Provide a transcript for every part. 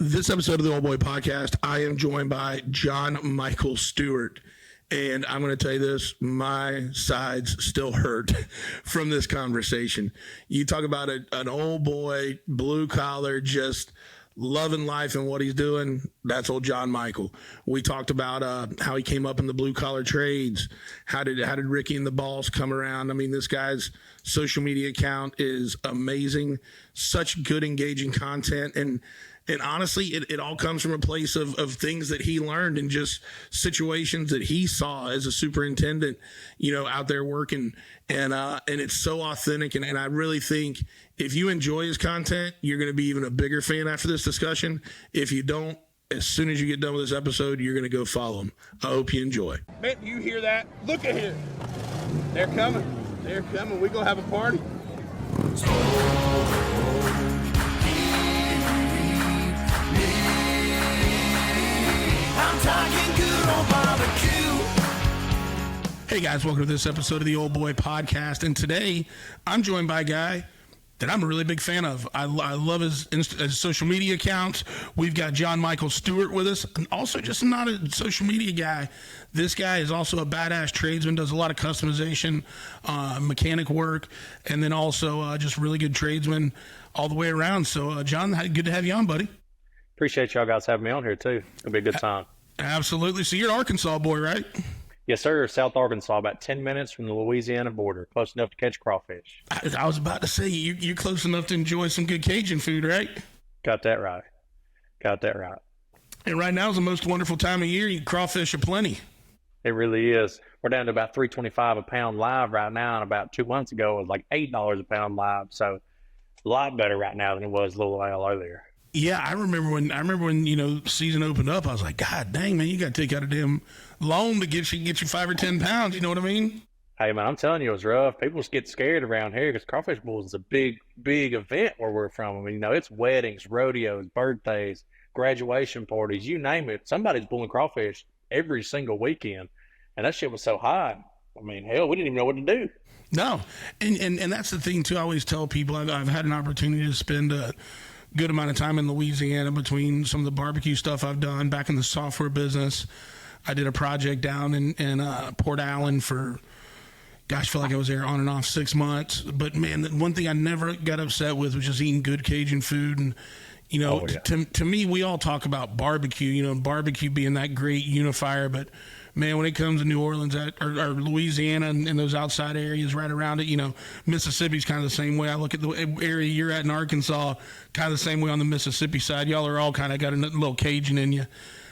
This episode of the Old Boy Podcast, I am joined by John Micheal Stewart. And I'm going to tell you this, my sides still hurt from this conversation. You talk about an old boy, blue collar, just loving life and what he's doing. That's old John Micheal. We talked about how he came up in the blue collar trades. How did Ricky and the Balls come around? I mean, this guy's social media account is amazing. Such good, engaging content. And honestly, it all comes from a place of things that he learned and just situations that he saw as a superintendent, out there working. And it's so authentic. And I really think if you enjoy his content, you're going to be even a bigger fan after this discussion. If you don't, as soon as you get done with this episode, you're going to go follow him. I hope you enjoy. Man, you hear that? Look at here. They're coming. They're coming. We're going to have a party. I'm talking good on barbecue. Hey guys, welcome to this episode of the Old Boy Podcast. And today I'm joined by a guy that I'm a really big fan of. I love his social media accounts. We've got John Micheal Stewart with us, and also just not a social media guy. This guy is also a badass tradesman, does a lot of customization, mechanic work, and then also just really good tradesman all the way around. So John, good to have you on, buddy. Appreciate y'all guys having me on here too. It'll be a good time. Absolutely. So you're an Arkansas boy, right? Yes, sir. South Arkansas, about 10 minutes from the Louisiana border, close enough to catch crawfish. I was about to say, you're close enough to enjoy some good Cajun food, right? Got that right. And right now is the most wonderful time of year. Crawfish are plenty. It really is. We're down to about $3.25 a pound live right now, and about 2 months ago it was like $8 a pound live. So a lot better right now than it was a little while earlier. Yeah, I remember when season opened up, I was like, God dang, man, you got to take out a damn loan to get you 5 or 10 pounds. You know what I mean? Hey, man, I'm telling you, it was rough. People get scared around here because Crawfish Bowls is a big event where we're from. I mean, it's weddings, rodeos, birthdays, graduation parties, you name it. Somebody's pulling crawfish every single weekend. And that shit was so high. I mean, hell, we didn't even know what to do. No. And that's the thing, too. I always tell people I've had an opportunity to spend a good amount of time in Louisiana between some of the barbecue stuff I've done back in the software business. I did a project down in Port Allen for, I feel like I was there on and off 6 months. But, man, the one thing I never got upset with was just eating good Cajun food. And, to me, we all talk about barbecue, barbecue being that great unifier. But, man, when it comes to New Orleans or Louisiana and those outside areas right around it, Mississippi's kind of the same way. I look at the area you're at in Arkansas, kind of the same way on the Mississippi side. Y'all are all kind of got a little Cajun in you.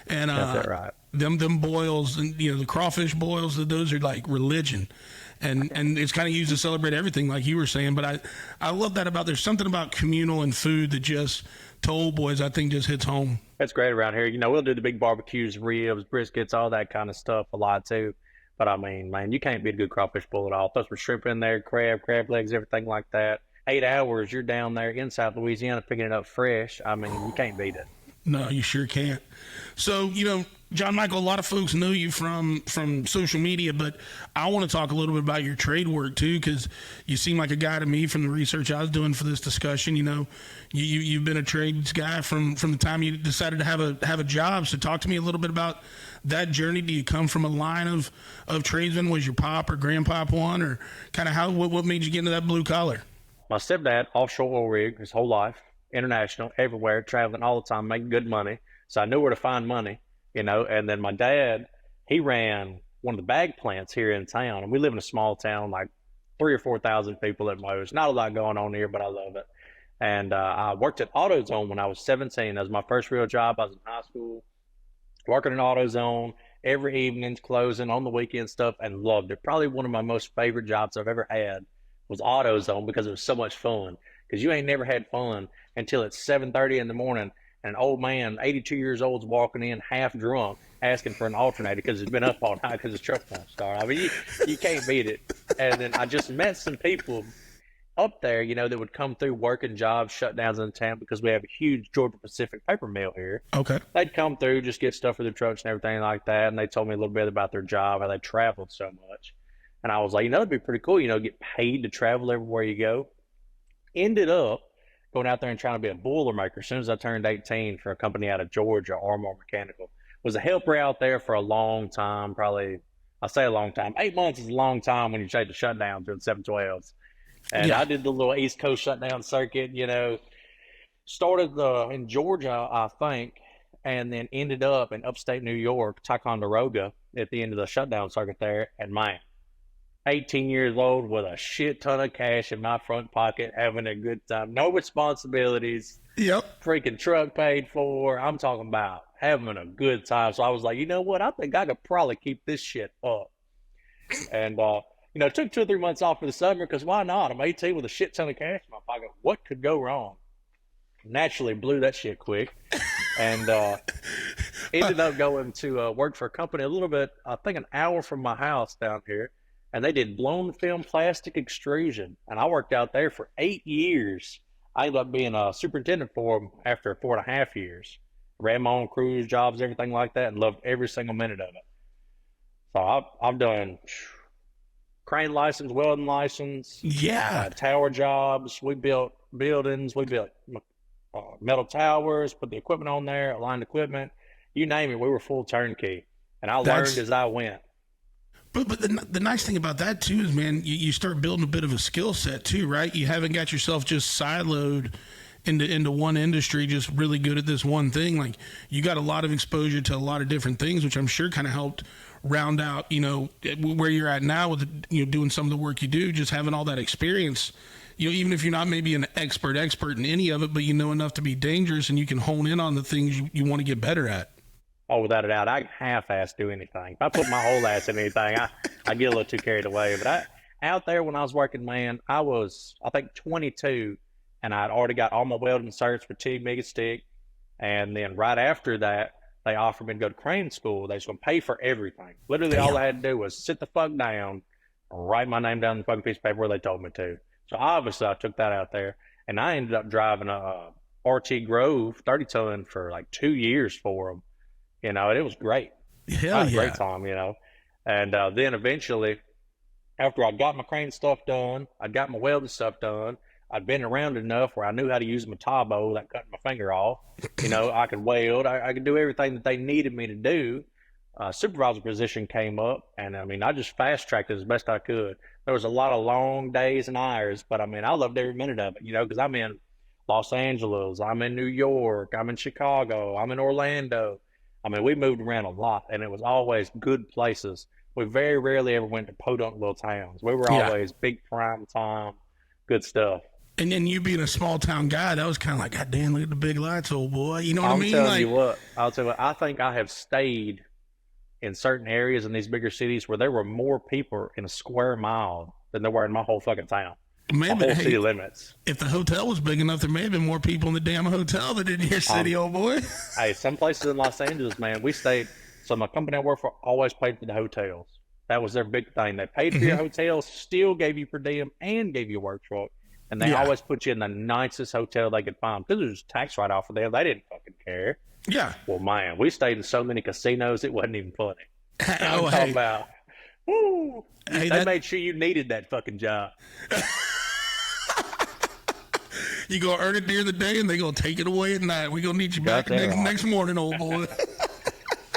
And That's right. Them boils and the crawfish boils, those are like religion, and it's kind of used to celebrate everything, like you were saying. But I love that about there's something about communal and food that just to old boys I think just hits home. That's great around here. We'll do the big barbecues, ribs, briskets, all that kind of stuff a lot too. But I mean, man, you can't beat a good crawfish bowl at all. Throw some shrimp in there, crab legs, everything like that. 8 hours, you're down there in South Louisiana picking it up fresh. I mean, you can't beat it. No, you sure can't. So, John Micheal, a lot of folks know you from social media, but I want to talk a little bit about your trade work too, because you seem like a guy to me from the research I was doing for this discussion. You've been a trades guy from the time you decided to have a job. So talk to me a little bit about that journey. Do you come from a line of tradesmen? Was your pop or grandpop one, or kind of what made you get into that blue collar? My stepdad, offshore oil rig his whole life, international, everywhere, traveling all the time, making good money. So I knew where to find money. And then my dad, he ran one of the bag plants here in town. And we live in a small town, like 3,000 or 4,000 people at most. Not a lot going on here, but I love it. And I worked at AutoZone when I was 17. That was my first real job. I was in high school, working in AutoZone every evening's closing on the weekend stuff, and loved it. Probably one of my most favorite jobs I've ever had was AutoZone because it was so much fun. Because you ain't never had fun until it's 7:30 in the morning. And an old man, 82 years old, is walking in half drunk, asking for an alternator because he's been up all night because his truck won't start. I mean, you can't beat it. And then I just met some people up there, that would come through working jobs, shutdowns in town because we have a huge Georgia Pacific paper mill here. Okay. They'd come through, just get stuff for their trucks and everything like that. And they told me a little bit about their job, how they traveled so much. And I was like, it'd be pretty cool, get paid to travel everywhere you go. Ended up going out there and trying to be a boilermaker. As soon as I turned 18 for a company out of Georgia, Armor Mechanical, was a helper out there for a long time. Probably, I say a long time. 8 months is a long time when you take the shutdown doing 712s. And I did the little East Coast shutdown circuit, started in Georgia, I think, and then ended up in upstate New York, Ticonderoga, at the end of the shutdown circuit there. And man, 18 years old with a shit ton of cash in my front pocket, having a good time. No responsibilities. Yep. Freaking truck paid for. I'm talking about having a good time. So I was like, you know what? I think I could probably keep this shit up. And, took 2 or 3 months off for the summer because why not? I'm 18 with a shit ton of cash in my pocket. What could go wrong? Naturally blew that shit quick. And ended up going to work for a company a little bit, I think an hour from my house down here. And they did blown film plastic extrusion. And I worked out there for 8 years. I ended up being a superintendent for them after 4.5 years. Ran my own crews, jobs, everything like that, and loved every single minute of it. So I've done crane license, welding license, tower jobs. We built buildings. We built metal towers, put the equipment on there, aligned equipment. You name it, we were full turnkey. And I learned as I went. But the nice thing about that too is, man, you start building a bit of a skill set too, right? You haven't got yourself just siloed into one industry, just really good at this one thing. Like, you got a lot of exposure to a lot of different things, which I'm sure kind of helped round out, where you're at now with, doing some of the work you do, just having all that experience. Even if you're not maybe an expert in any of it, but you know enough to be dangerous and you can hone in on the things you want to get better at. Oh, without a doubt, I can half-ass do anything. If I put my whole ass in anything, I get a little too carried away. But out there when I was working, man, I was, I think, 22, and I'd already got all my welding certs for TIG, MIG, and stick. And then right after that, they offered me to go to crane school. They was going to pay for everything. Literally, all I had to do was sit the fuck down, write my name down on the fucking piece of paper where they told me to. So obviously, I took that out there, and I ended up driving a RT Grove 30-ton for like 2 years for them. And it was great. Hell yeah. Great time, And then eventually, after I got my crane stuff done, I got my welding stuff done, I'd been around enough where I knew how to use my tabo without cutting my finger off. I could weld. I could do everything that they needed me to do. Supervisor position came up, and I just fast-tracked it as best I could. There was a lot of long days and hours, but I loved every minute of it, because I'm in Los Angeles, I'm in New York, I'm in Chicago, I'm in Orlando. We moved around a lot, and it was always good places. We very rarely ever went to podunk little towns. We were always big prime time, good stuff. And then you being a small town guy, that was kind of like, God damn, look at the big lights, old boy. You know what I mean? I'll tell you what, I think I have stayed in certain areas in these bigger cities where there were more people in a square mile than there were in my whole fucking town. Maybe, whole city limits. If the hotel was big enough, there may have been more people in the damn hotel than in your city, old boy. Hey, some places in Los Angeles, man, we stayed. So my company I worked for always paid for the hotels. That was their big thing. They paid for your hotels, still gave you per diem, and gave you a work truck. And they always put you in the nicest hotel they could find because it was tax write-off for them. They didn't fucking care. Yeah. Well, man, we stayed in so many casinos, it wasn't even funny. I'm talking about, woo, they made sure you needed that fucking job. You gonna earn it during the day, and they gonna take it away at night. We gonna need you back next morning, old boy.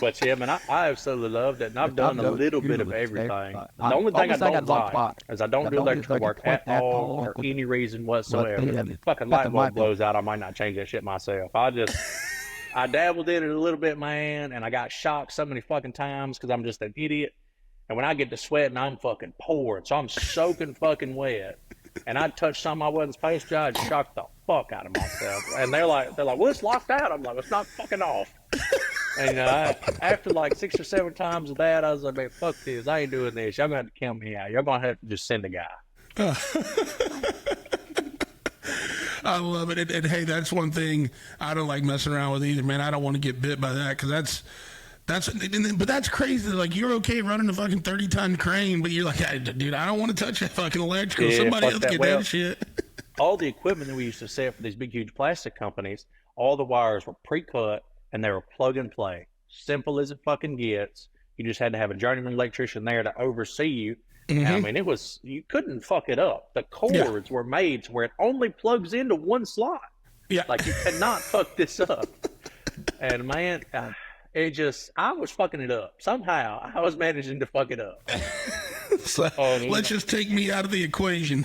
But yeah, man, I absolutely loved it, and I've done a little bit of everything. The only thing I don't like is I don't do electrical work at all for any reason whatsoever. Fucking light bulb blows out, I might not change that shit myself. I dabbled in it a little bit, man, and I got shocked so many fucking times because I'm just an idiot. And when I get to sweating, I'm fucking pouring, so I'm soaking fucking wet. And I'd touch something I wasn't supposed to, I'd shock the fuck out of myself. And they're like, well, it's locked out. I'm like, it's not fucking off. And after like 6 or 7 times of that, I was like, man, fuck this. I ain't doing this. Y'all gonna have to count me out. Y'all gonna have to just send a guy. I love it. And hey, that's one thing I don't like messing around with either, man. I don't want to get bit by that because but that's crazy. Like, you're okay running a fucking 30-ton crane, but you're like, hey, dude, I don't want to touch that fucking electrical. Yeah, somebody else get that shit. All the equipment that we used to set for these big, huge plastic companies, all the wires were pre-cut and they were plug and play. Simple as it fucking gets. You just had to have a journeyman electrician there to oversee you. And I mean, you couldn't fuck it up. The cords were made to where it only plugs into one slot. Yeah. Like, you cannot fuck this up. And man, I was fucking it up. Somehow I was managing to fuck it up. So, let's just take me out of the equation.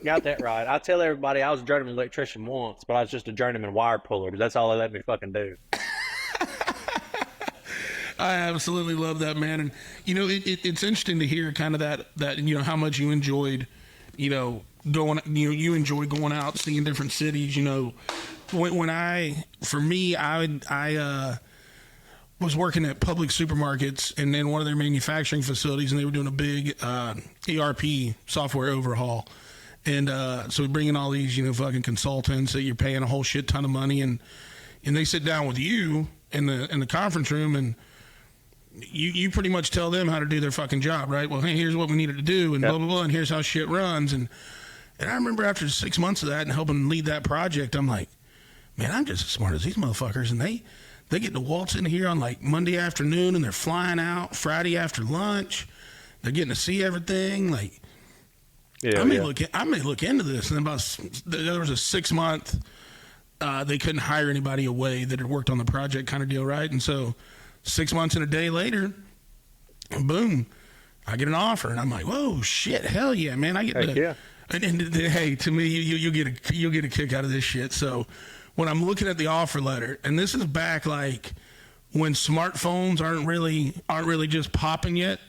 Got that right. I tell everybody I was a journeyman electrician once, but I was just a journeyman wire puller because that's all they let me fucking do. I absolutely love that, man. And, it's interesting to hear kind of that, how much you enjoyed, you enjoy going out, seeing different cities, when I was working at public supermarkets and then one of their manufacturing facilities, and they were doing a big ERP software overhaul. And so we bring in all these, fucking consultants that you're paying a whole shit ton of money, and they sit down with you in the conference room, and you pretty much tell them how to do their fucking job, right? Well, hey, here's what we needed to do, and blah, blah, blah, and here's how shit runs. And I remember after 6 months of that and helping lead that project, I'm like, man, I'm just as smart as these motherfuckers, and they get to waltz in here on like Monday afternoon, and they're flying out Friday after lunch. They're getting to see everything. Like, I may look into this. And there was a 6 month, they couldn't hire anybody away that had worked on the project kind of deal, right? And so 6 months and a day later, boom, I get an offer, and I'm like, whoa, shit, hell yeah, man! I get and hey, to me, you get a kick out of this shit. So when I'm looking at the offer letter, and this is back like when smartphones aren't really just popping yet.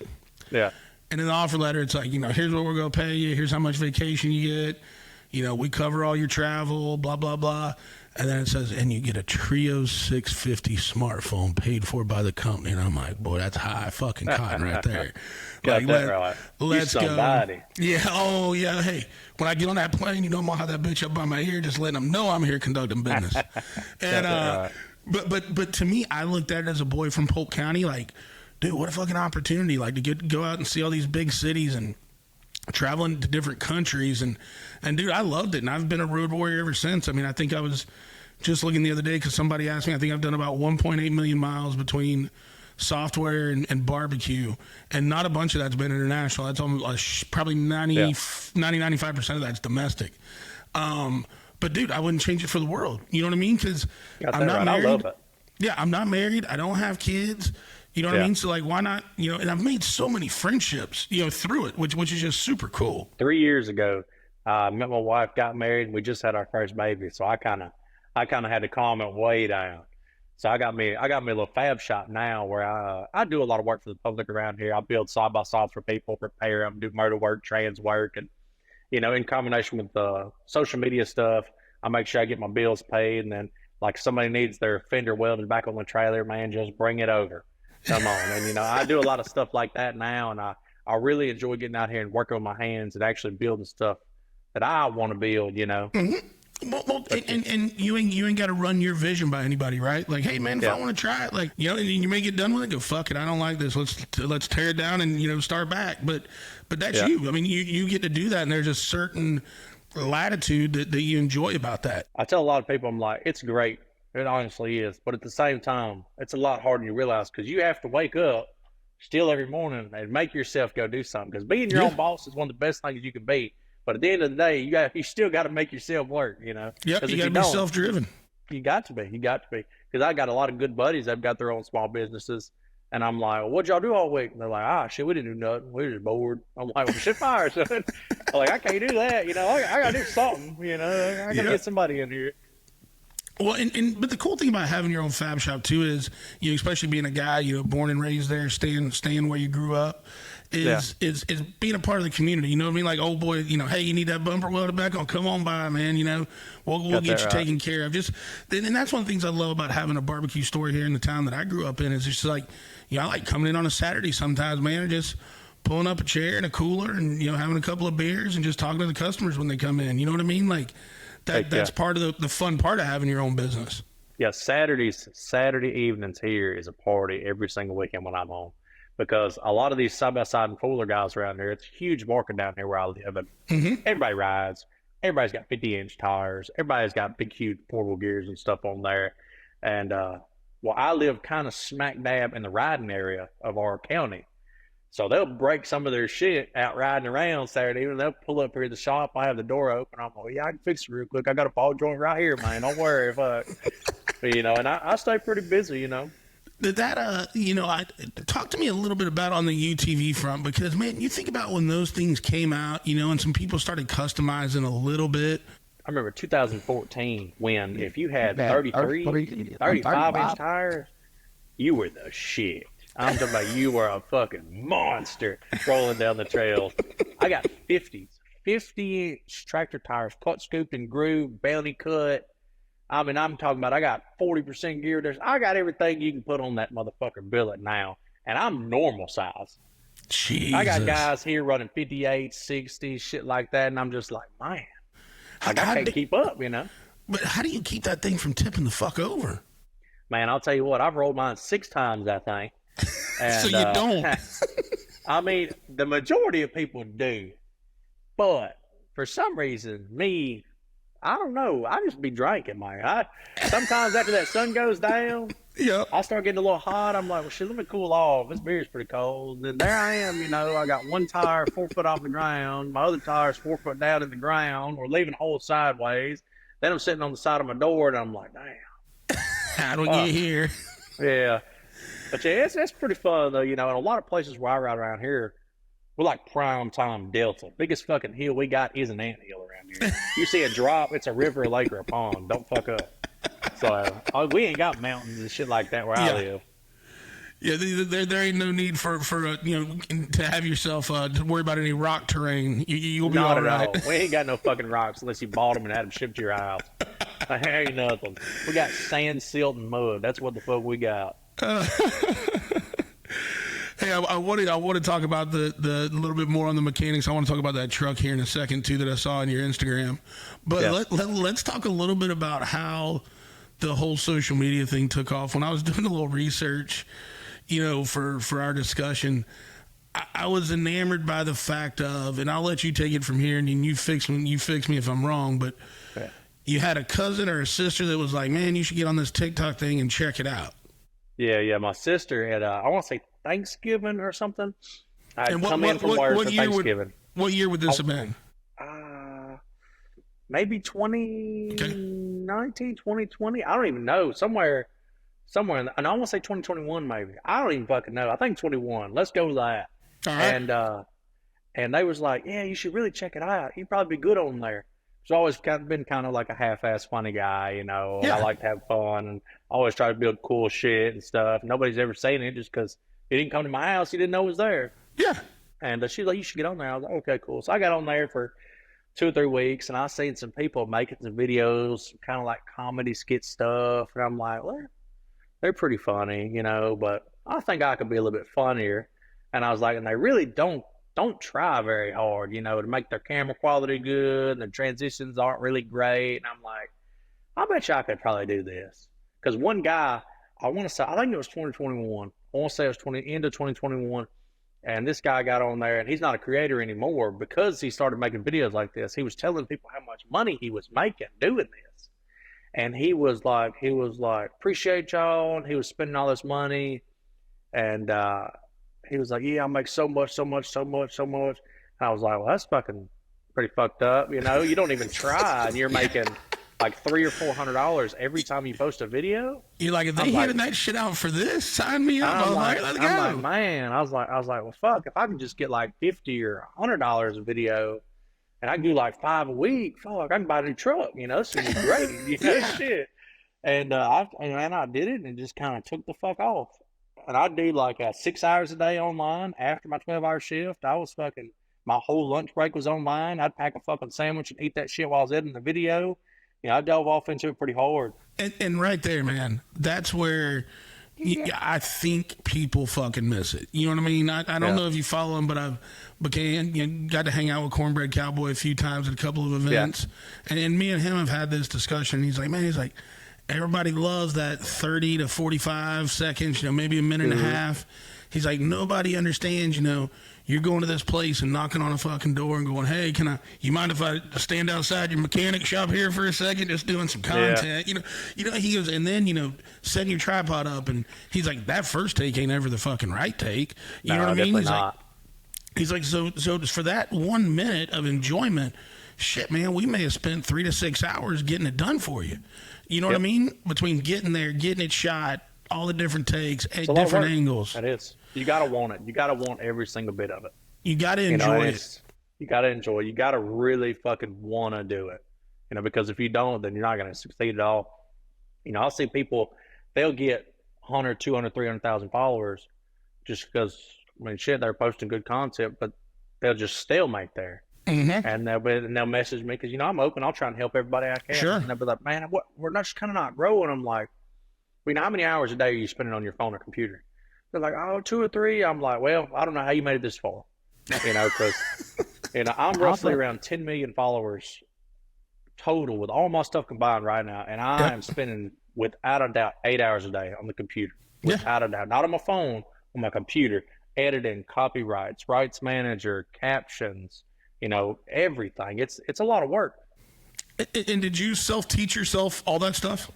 Yeah. And in the offer letter, it's like, here's what we're going to pay you. Here's how much vacation you get. We cover all your travel, blah, blah, blah. And then it says, and you get a Trio 650 smartphone paid for by the company. And I'm like, boy, that's high fucking cotton right there. Got that right. Let's go. Somebody. Yeah. Oh, yeah. Hey, when I get on that plane, I'm going to have that bitch up by my ear, just letting them know I'm here conducting business. And, right. but to me, I looked at it as a boy from Polk County, like, dude, what a fucking opportunity, like, to go out and see all these big cities and traveling to different countries. And dude, I loved it. And I've been a road warrior ever since. I mean, I think I was just looking the other day because somebody asked me, I think I've done about 1.8 million miles between software and barbecue. And not a bunch of that's been international. That's almost probably 95% of that's domestic. But dude, I wouldn't change it for the world. You know what I mean? Because I'm not married. I love it. Yeah, I'm not married. I don't have kids. You know what I mean? So, like, why not, and I've made so many friendships, through it, which is just super cool. 3 years ago, I met my wife, got married, and we just had our first baby. So I kind of had to calm it way down. So I got me a little fab shop now where I do a lot of work for the public around here. I build side-by-sides for people, repair them, do motor work, trans work, and, in combination with the social media stuff, I make sure I get my bills paid. And then, like, somebody needs their fender welded back on the trailer, man, just bring it over. Come on. And, I do a lot of stuff like that now, and I really enjoy getting out here and working with my hands and actually building stuff that I want to build, Mm-hmm. Well, and you ain't got to run your vision by anybody, right? Like, hey, man, if I want to try it, like, and you may get done with it, go, fuck it, I don't like this. Let's tear it down and, start back. But that's you. I mean, you get to do that, and there's a certain latitude that you enjoy about that. I tell a lot of people, I'm like, it's great. It honestly is. But at the same time, it's a lot harder than you realize because you have to wake up still every morning and make yourself go do something. Because being your own boss is one of the best things you can be. But at the end of the day, you still got to make yourself work, Yep, you got to be self-driven. You got to be. Because I got a lot of good buddies that have got their own small businesses. And I'm like, well, what'd y'all do all week? And they're like, shit, we didn't do nothing. We were just bored. I'm like, well, shit, fire, son. I'm like, I can't do that. I got to do something. I got to get somebody in here. Well, but the cool thing about having your own fab shop too is, especially being a guy, born and raised there, staying where you grew up, is being a part of the community. You know what I mean? Like, oh boy, hey, you need that bumper welded back on? Come on by, man. We'll get you taken care of. And that's one of the things I love about having a barbecue store here in the town that I grew up in. Is just like, I like coming in on a Saturday sometimes, man, and just pulling up a chair and a cooler and having a couple of beers and just talking to the customers when they come in. You know what I mean? Like. That's part of the fun part of having your own business. Yeah, Saturday evenings here is a party every single weekend when I'm home. Because a lot of these side-by-side and Fuller guys around here, it's a huge market down here where I live. And everybody rides. Everybody's got 50-inch tires. Everybody's got big, huge portable gears and stuff on there. And, I live kind of smack dab in the riding area of our county. So they'll break some of their shit out riding around Saturday evening. They'll pull up here to the shop. I have the door open. I'm like, yeah, I can fix it real quick. I got a ball joint right here, man. Don't worry. Fuck. But, you know, and I stay pretty busy, you know. That you know, talk to me a little bit about on the UTV front, because man, you think about when those things came out, you know, and some people started customizing a little bit. I remember 2014 when if you had 33, 35-inch tires, you were the shit. I'm talking about you were a fucking monster rolling down the trails. I got 50-inch tractor tires, cut, scooped, and grooved, bounty cut. I mean, I'm talking about I got 40% gear. I got everything you can put on that motherfucker billet now, and I'm normal size. Jesus. I got guys here running 58, 60, shit like that, and I'm just like, man, I can't keep up, you know. But how do you keep that thing from tipping the fuck over? Man, I'll tell you what, I've rolled mine 6 times, I think. And, so you don't. I mean, the majority of people do, but for some reason, me, I don't know. I just be drinking, man. Sometimes after that sun goes down, yeah, I start getting a little hot. I'm like, well, shit, let me cool off. This beer's pretty cold. And there I am, you know. I got one tire 4 foot off the ground. My other tire's 4 foot down in the ground. We're leaving holes sideways. Then I'm sitting on the side of my door, and I'm like, damn. How do we get here? Yeah. But yeah, it's pretty fun, though, you know. And a lot of places where I ride around here, we're like prime time Delta. Biggest fucking hill we got is an anthill around here. You see a drop, it's a river, a lake, or a pond. Don't fuck up. So we ain't got mountains and shit like that where I live. Yeah, there ain't no need for you know, to have yourself to worry about any rock terrain. You'll be all right. Not at all. We ain't got no fucking rocks unless you bought them and had them shipped to your house. There ain't nothing. We got sand, silt, and mud. That's what the fuck we got. Hey, I want to talk about the little bit more on the mechanics. I want to talk about that truck here in a second too that I saw on your Instagram. But let's talk a little bit about how the whole social media thing took off. When I was doing a little research, you know, for our discussion, I was enamored by the fact of, and I'll let you take it from here, and then you fix me if I'm wrong. But you had a cousin or a sister that was like, "Man, you should get on this TikTok thing and check it out." Yeah. My sister had, I want to say Thanksgiving or something. I had come in from work for Thanksgiving. What year would this have been? Maybe 2019, 2020. I don't even know. Somewhere, and I want to say 2021 maybe. I don't even fucking know. I think 21. Let's go with that. All right. And they was like, yeah, you should really check it out. You'd probably be good on there. So I always been kind of like a half-ass funny guy, you know. Yeah. I like to have fun and always try to build cool shit and stuff. Nobody's ever saying it just because he didn't come to my house. He didn't know it was there. Yeah. And she's like, you should get on there. I was like, okay, cool. So I got on there for 2 or 3 weeks, and I seen some people making some videos, kind of like comedy skit stuff. And I'm like, well, they're pretty funny, you know, but I think I could be a little bit funnier. And I was like, and they really don't try very hard, you know, to make their camera quality good, and the transitions aren't really great. And I'm like, I bet you I could probably do this. Because one guy, I think it was 2021. I want to say it was end of 2021. And this guy got on there, and he's not a creator anymore because he started making videos like this. He was telling people how much money he was making doing this. And he was like, appreciate y'all. And he was spending all this money. And, he was like, yeah, I make so much. And I was like, well, that's fucking pretty fucked up. You know, you don't even try, and you're making like $300 or $400 every time you post a video. You're like, if they handing that shit out for this, sign me up. I'm like, let's go. I'm like, man, I was like, well, fuck, if I can just get like $50 or $100 a video, and I can do like 5 a week, fuck, I can buy a new truck. You know, this would be great. You know, shit. And I did it, and it just kind of took the fuck off. And I'd do like 6 hours a day online after my 12-hour shift. My whole lunch break was online. I'd pack a fucking sandwich and eat that shit while I was editing the video. You know, I dove off into it pretty hard. And right there, man, that's where I think people fucking miss it. You know what I mean? I don't know if you follow him, but I've got to hang out with Cornbread Cowboy a few times at a couple of events. Yeah. And me and him have had this discussion. He's like, everybody loves that 30 to 45 seconds, you know, maybe a minute and a half. He's like, nobody understands, you're going to this place and knocking on a fucking door and going, hey, you mind if I stand outside your mechanic shop here for a second, just doing some content? Yeah. He goes, and then, setting your tripod up, and he's like, that first take ain't ever the fucking right take. You know what I mean? He's like, so for that 1 minute of enjoyment, shit, man, we may have spent 3 to 6 hours getting it done for you. You know what I mean? Between getting there, getting it shot, all the different takes at different angles. It is. You got to want it. You got to want every single bit of it. You got to enjoy it. You got to enjoy it. You got to really fucking want to do it. Because if you don't, then you're not going to succeed at all. I'll see people, they'll get 100, 200, 300,000 followers just because, they're posting good content, but they'll just stalemate there. Mm-hmm. And they'll message me because, I'm open. I'll try and help everybody I can. Sure. And they'll be like, man, we're not just kind of not growing. I'm like, how many hours a day are you spending on your phone or computer? They're like, 2 or 3. I'm like, well, I don't know how you made it this far. Because, I'm roughly around 10 million followers total with all my stuff combined right now. And I am spending, without a doubt, 8 hours a day on the computer. Without a doubt. Not on my phone, on my computer. Editing, copyrights, rights manager, captions, everything. It's a lot of work. And did you self-teach yourself all that stuff?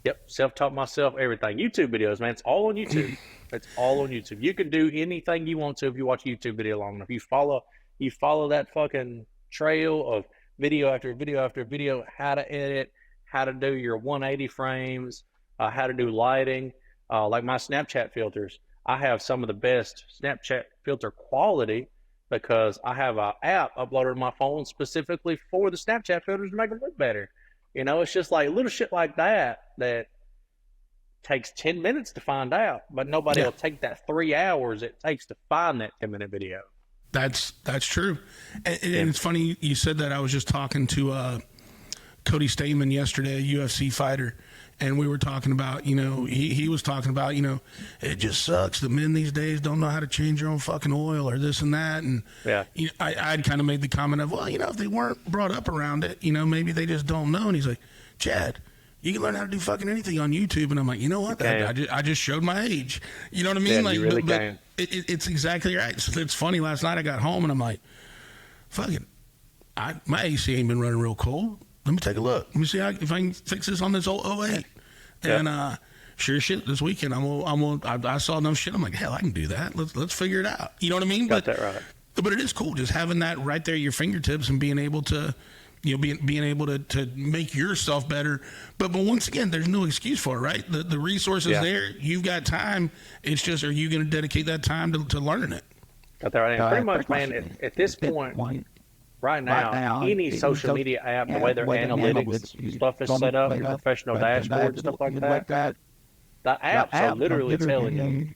Yep, self-taught myself everything. YouTube videos, man, it's all on YouTube. It's all on YouTube. You can do anything you want to if you watch a YouTube video long enough. You follow that fucking trail of video after video after video, how to edit, how to do your 180 frames, how to do lighting, like my Snapchat filters. I have some of the best Snapchat filter quality because I have an app uploaded to my phone specifically for the Snapchat filters to make them look better. It's just like little shit like that takes 10 minutes to find out, but nobody will take that 3 hours it takes to find that 10-minute video. That's true. And it's funny you said that. I was just talking to Cody Stamen yesterday, a UFC fighter, and we were talking about, he was talking about, it just sucks that men these days don't know how to change their own fucking oil or this and that. And I'd kind of made the comment of, well, if they weren't brought up around it, maybe they just don't know. And he's like, Chad, you can learn how to do fucking anything on YouTube. And I'm like, you know what? I just showed my age. You know what I mean? Yeah, you really can. It's exactly right. So it's funny. Last night I got home and I'm like, fucking, my AC ain't been running real cold. Let me take a look. Let me see if I can fix this on this old 08. And sure shit, this weekend I saw enough shit. I'm like, hell, I can do that. Let's figure it out. You know what I mean? Got that right. But it is cool just having that right there at your fingertips and being able to, being able to make yourself better. But once again, there's no excuse for it, right? The resources there. You've got time. It's just, are you going to dedicate that time to learning it? Got that right. And pretty much, man. At this point. Right now, any social media app, the way their analytics stuff is set up, professional dashboards, stuff like that, the apps are literally telling you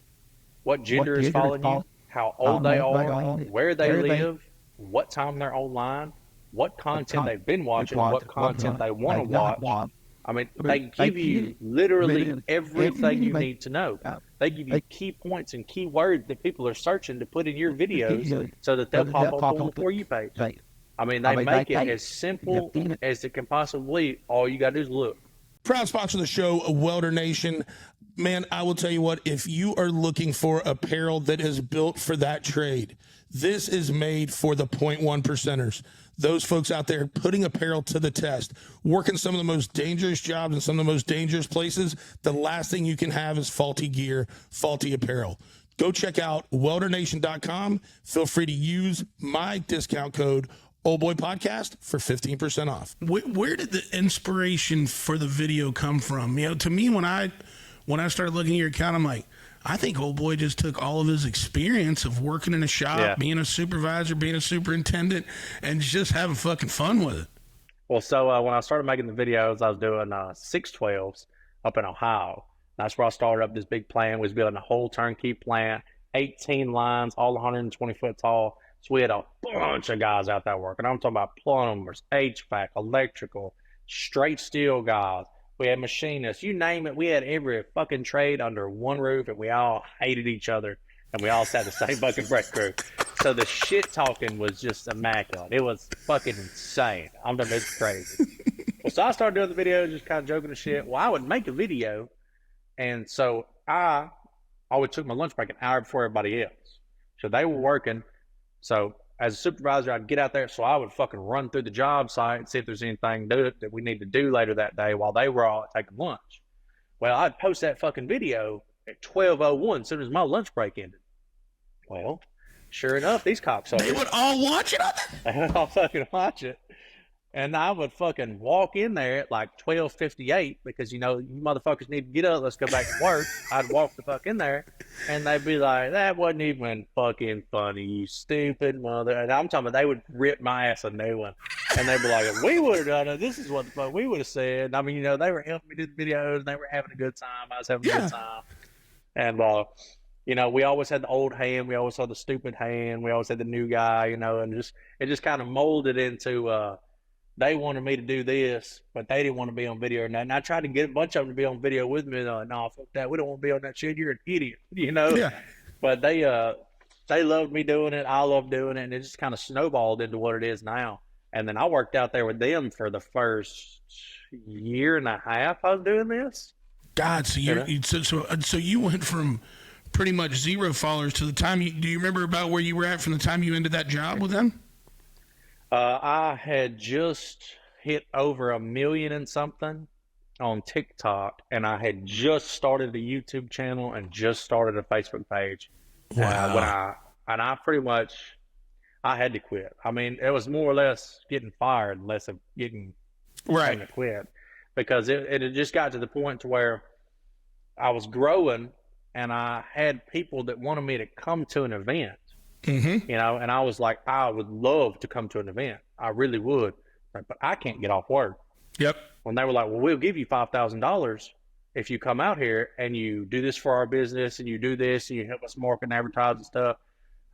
what gender is following you, how old they are, where they live, what time they're online, what content they've been watching, what content they want to watch. I mean, they give you literally everything you need to know. They give you key points and key words that people are searching to put in your videos so that they'll pop up on the For You page. I mean, they make it as simple as it can possibly be. All you got to do is look. Proud sponsor of the show, Welder Nation. Man, I will tell you what, if you are looking for apparel that is built for that trade, this is made for the 0.1 percenters. Those folks out there putting apparel to the test, working some of the most dangerous jobs in some of the most dangerous places. The last thing you can have is faulty gear, faulty apparel. Go check out weldernation.com. Feel free to use my discount code Old Boy Podcast for 15% off. Where did the inspiration for the video come from? To me, when I started looking at your account, I'm like, I think Old Boy just took all of his experience of working in a shop, being a supervisor, being a superintendent, and just having fucking fun with it. Well, so when I started making the videos, I was doing 612s up in Ohio. That's where I started up this big plan, was building a whole turnkey plant, 18 lines, all 120 foot tall. So we had a bunch of guys out there working. I'm talking about plumbers, HVAC, electrical, straight steel guys. We had machinists, you name it. We had every fucking trade under one roof, and we all hated each other, and we all sat the same fucking break crew. So the shit talking was just immaculate. It was fucking insane. I'm done. It's crazy. Well, so I started doing the videos, just kind of joking and shit. Well, I would make a video, and so I I always took my lunch break an hour before everybody else. So they were working. So as a supervisor, I'd get out there. So I would fucking run through the job site and see if there's anything that we need to do later that day while they were all taking lunch. Well, I'd post that fucking video at 12:01 as soon as my lunch break ended. Well, sure enough, these cocksuckers. They would all watch it on that? They would all fucking watch it. And I would fucking walk in there at like 12:58 because, you know, you motherfuckers need to get up. Let's go back to work. I'd walk the fuck in there and they'd be like, that wasn't even fucking funny, you stupid mother. And I'm talking about they would rip my ass a new one. And they'd be like, if we would have done it, this is what the fuck we would have said. And I mean, you know, they were helping me do the videos and they were having a good time. I was having a good time. And, you know, we always had the old hand. We always had the stupid hand. We always had the new guy, you know, and it just kind of molded into, they wanted me to do this, but they didn't want to be on video. And I tried to get a bunch of them to be on video with me. And they're like, no, fuck that. We don't want to be on that shit. You're an idiot, you know? Yeah. But they loved me doing it. I loved doing it. And it just kind of snowballed into what it is now. And then I worked out there with them for the first year and a half I was doing this. God, so you went from pretty much 0 followers to the time do you remember about where you were at from the time you ended that job with them? I had just hit over 1 million and something on TikTok, and I had just started a YouTube channel and just started a Facebook page. Wow. I pretty much, I had to quit. I mean, it was more or less getting fired, less of getting having to quit, because it had just got to the point to where I was growing, and I had people that wanted me to come to an event. Mm-hmm. You know, and I was like, I would love to come to an event. I really would, but I can't get off work. Yep. When they were like, well, we'll give you $5,000 if you come out here and you do this for our business and you do this and you help us market and advertise and stuff.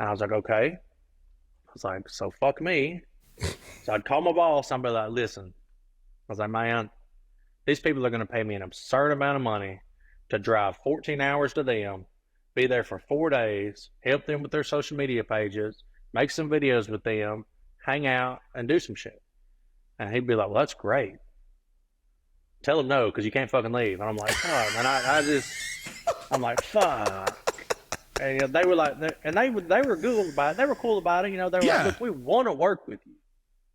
And I was like, okay. I was like, so fuck me. So I'd call my boss. I'd be like, listen. I was like, man, these people are going to pay me an absurd amount of money to drive 14 hours to them, be there for 4 days, help them with their social media pages, make some videos with them, hang out, and do some shit. And he'd be like, well, that's great. Tell him no, because you can't fucking leave. And I'm like, fuck, man, I'm like, fuck. And you know, they were like, and they were cool about it. They were cool about it. You know, they were like, look, we want to work with you.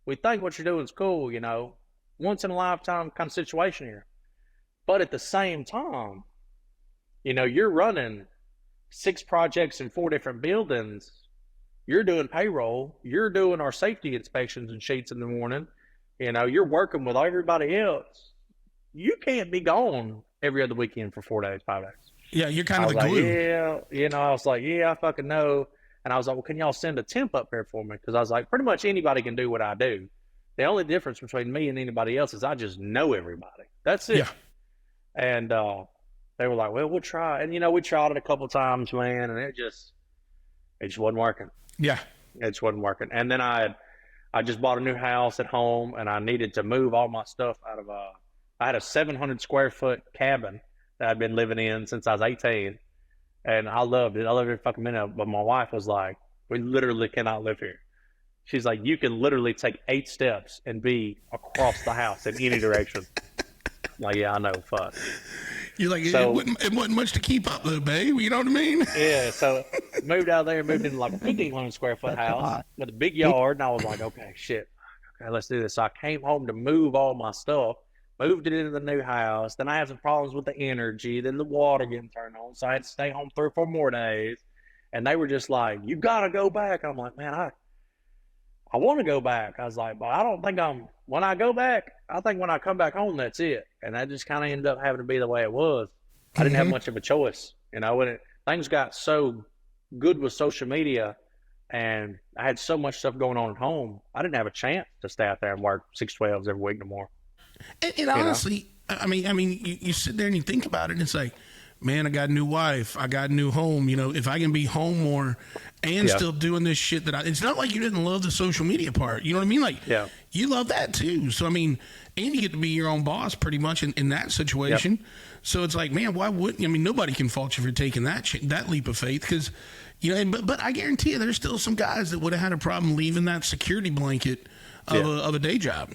We think what you're doing is cool, you know, once in a lifetime kind of situation here. But at the same time, you know, you're running 6 projects in 4 different buildings. You're doing payroll. You're doing our safety inspections and sheets in the morning. You know, you're working with everybody else. You can't be gone every other weekend for 4 days, 5 days. Yeah, you're kind of the glue. Yeah, you know, I was like, yeah, I fucking know. And I was like, well, can y'all send a temp up here for me? Because I was like, pretty much anybody can do what I do. The only difference between me and anybody else is I just know everybody. That's it. Yeah. And they were like, well, we'll try. And, you know, we tried it a couple times, man, and it just wasn't working. Yeah. It just wasn't working. And then I just bought a new house at home, and I needed to move all my stuff out of I had a 700 square foot cabin that I'd been living in since I was 18. And I loved it. I loved every fucking minute. But my wife was like, we literally cannot live here. She's like, you can literally take 8 steps and be across the house in any direction. Like, yeah, I know, fuck. You're like, So- it wasn't much to keep up though, babe. You know what I mean? Yeah, so moved out there, moved into like a 1,500 square foot house with a big yard. And I was like, okay, shit. Okay, let's do this. So I came home to move all my stuff, moved it into the new house. Then I had some problems with the energy, then the water getting turned on. So I had to stay home 3 or 4 more days. And they were just like, you got to go back. I'm like, man, I want to go back. I was like, but I don't think when I go back, I think when I come back home, that's it. And that just kind of ended up having to be the way it was. I didn't have much of a choice, you know, when things got so good with social media and I had so much stuff going on at home, I didn't have a chance to stay out there and work 6/12s every week no more. And honestly, I mean, you sit there and you think about it and it's like, man, I got a new wife. I got a new home. You know, if I can be home more and still doing this shit it's not like you didn't love the social media part. You know what I mean? Like, you love that too. So, I mean, and you get to be your own boss pretty much in that situation. Yep. So it's like, man, why wouldn't you? I mean, nobody can fault you for taking that leap of faith because, you know, but I guarantee you there's still some guys that would have had a problem leaving that security blanket of a day job.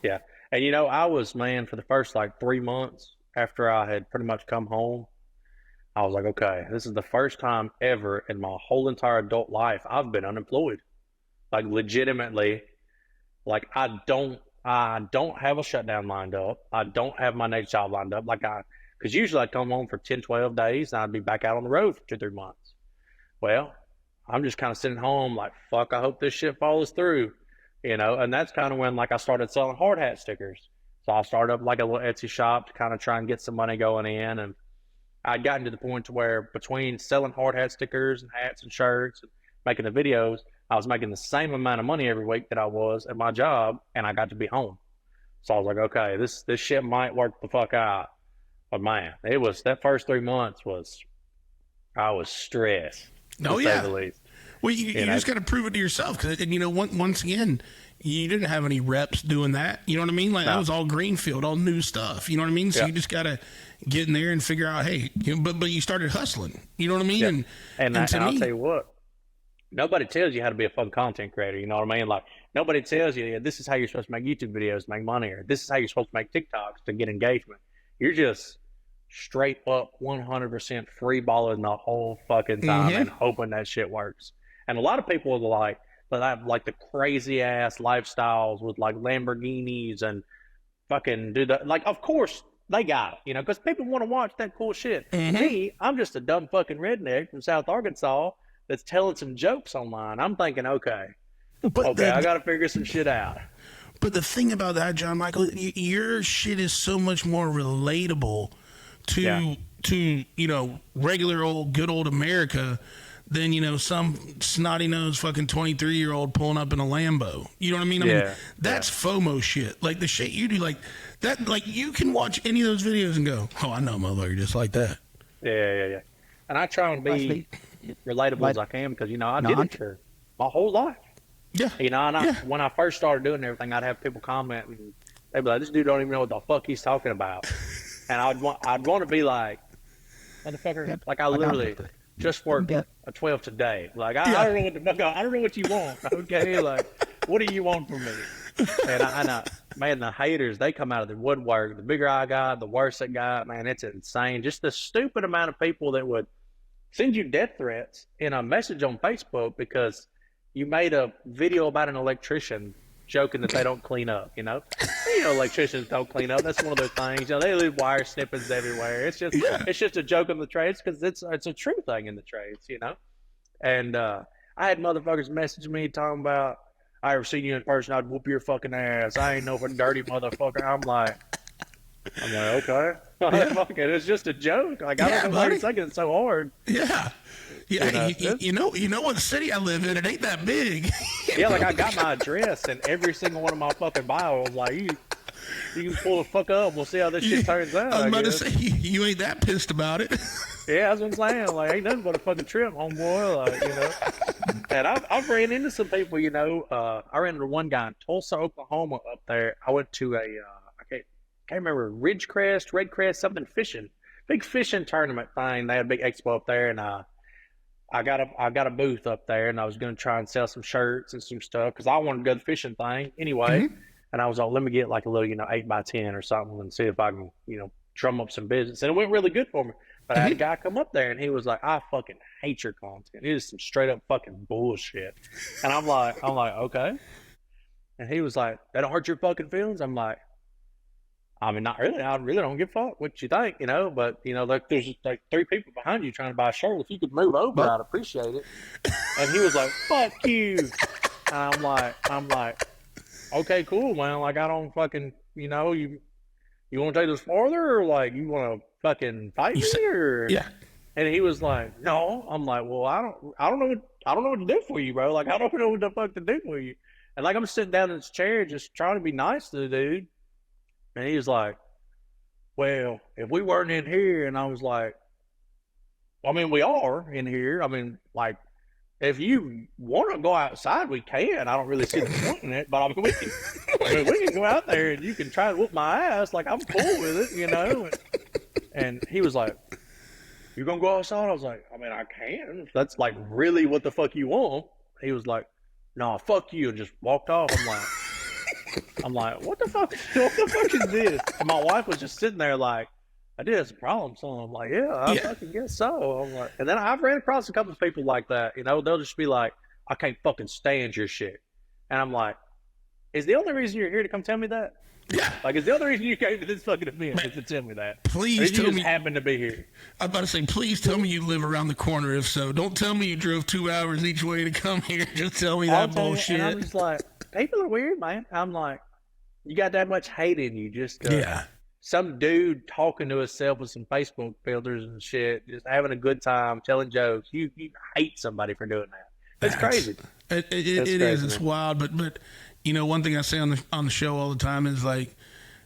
Yeah. And, you know, I was, man, for the first like 3 months after I had pretty much come home, I was like, okay, this is the first time ever in my whole entire adult life I've been unemployed. Like legitimately, like I don't have a shutdown lined up. I don't have my next job lined up. Because usually I'd come home for 10, 12 days and I'd be back out on the road for 2, 3 months. Well, I'm just kind of sitting home like, fuck, I hope this shit follows through, and that's kind of when like I started selling hard hat stickers. So I started up like a little Etsy shop to kind of try and get some money going in. And I'd gotten to the point to where between selling hard hat stickers and hats and shirts and making the videos, I was making the same amount of money every week that I was at my job, and I got to be home. So I was like, okay, this shit might work the fuck out. But man, it was that first 3 months I was stressed. Oh yeah. Say the least. Well, you just got to prove it to yourself, because once again, you didn't have any reps doing that. You know what I mean? Like that was all greenfield, all new stuff. You know what I mean? So you just got to get in there and figure out, hey, but you started hustling. You know what I mean? And I'll tell you what, nobody tells you how to be a fun content creator. You know what I mean? Like nobody tells you this is how you're supposed to make YouTube videos to make money, or this is how you're supposed to make TikToks to get engagement. You're just straight up 100% free balling the whole fucking time and hoping that shit works. And a lot of people are that have like the crazy ass lifestyles with like Lamborghinis and fucking do that. Like, of course they got it, because people want to watch that cool shit. Me, I'm just a dumb fucking redneck from South Arkansas that's telling some jokes online. I'm thinking, okay, I got to figure some shit out. But the thing about that, John Micheal, your shit is so much more relatable to regular good old America than some snotty nosed fucking 23-year-old pulling up in a Lambo. You know what I mean? I mean, that's FOMO shit. Like the shit you do, like that. Like you can watch any of those videos and go, "Oh, I know, motherfucker, just like that." Yeah. And I try and be relatable as I can, because I did it for my whole life. Yeah. When I first started doing everything, I'd have people comment and they'd be like, "This dude don't even know what the fuck he's talking about." And I'd want to be like, "Motherfucker!" Like I literally just worked a 12 today. Like I don't know what the fuck. I don't know what you want. Okay, like what do you want from me? And man, the haters, they come out of the woodwork. The bigger I got, the worse it got. Man, it's insane. Just the stupid amount of people that would send you death threats in a message on Facebook because you made a video about an electrician joking that they don't clean up, electricians don't clean up. That's one of their things. They leave wire snippings everywhere. It's just a joke in the trades, because it's a true thing in the trades, And I had motherfuckers message me talking about, "I ever seen you in person, I'd whoop your fucking ass. I ain't no dirty motherfucker." I'm like, okay. It's just a joke. Like, I don't know why you're taking it so hard. Yeah. You know what city I live in? It ain't that big. Like I got my address and every single one of my fucking bios. Like you can pull the fuck up. We'll see how this shit turns out. I was about to say you ain't that pissed about it. Yeah, that's what I'm saying. Like ain't nothing but a fucking trip, homeboy. Like And I've ran into some people. I ran into one guy in Tulsa, Oklahoma. Up there, I went to a I can't remember, Redcrest, something big fishing tournament thing. They had a big expo up there, and I got a booth up there, and I was going to try and sell some shirts and some stuff because I wanted to go to the fishing thing anyway. And I was like, let me get like a little 8x10 or something and see if I can drum up some business. And it went really good for me. But I had a guy come up there, and he was like, "I fucking hate your content. It is some straight up fucking bullshit." And I'm like, okay. And he was like, "That don't hurt your fucking feelings?" I'm like, I mean, not really. I really don't give a fuck what you think, But like there's like 3 people behind you trying to buy a shirt. If you could move over, I'd appreciate it. And he was like, "Fuck you." And I'm like, okay, cool, man. Like I don't fucking, you want to take this farther, or like you want to fucking fight me, or And he was like, "No." I'm like, "Well, I don't know what to do for you, bro. Like I don't know what the fuck to do for you." And like I'm sitting down in this chair, just trying to be nice to the dude. And he was like, "Well, if we weren't in here," and I was like, "I mean, we are in here. I mean, like, if you want to go outside, we can. I don't really see the point in it, but I mean, we can go out there and you can try to whoop my ass. Like, I'm cool with it, And he was like, "You gonna go outside?" I was like, "I mean, I can. If that's like really what the fuck you want." He was like, "No, fuck you," and just walked off. I'm like, what the fuck is this? And my wife was just sitting there like, I did have some problems. So I'm like, yeah, I fucking guess so. I'm like, and then I've ran across a couple of people like that. You know, they'll just be like, I can't fucking stand your shit. And I'm like, is the only reason you're here to come tell me that? Yeah. Like, is the only reason you came to this fucking event is to tell me that? Please tell me. Happen to be here. I'm about to say, please tell me you live around the corner. If so, don't tell me you drove 2 hours each way to come here. Just tell me that bullshit. And I'm just like, people are weird, man. I'm like, you got that much hate in you, just some dude talking to himself with some Facebook filters and shit, just having a good time, telling jokes. You hate somebody for doing that. That's crazy. It is. It's wild. But you know, one thing I say on the show all the time is like,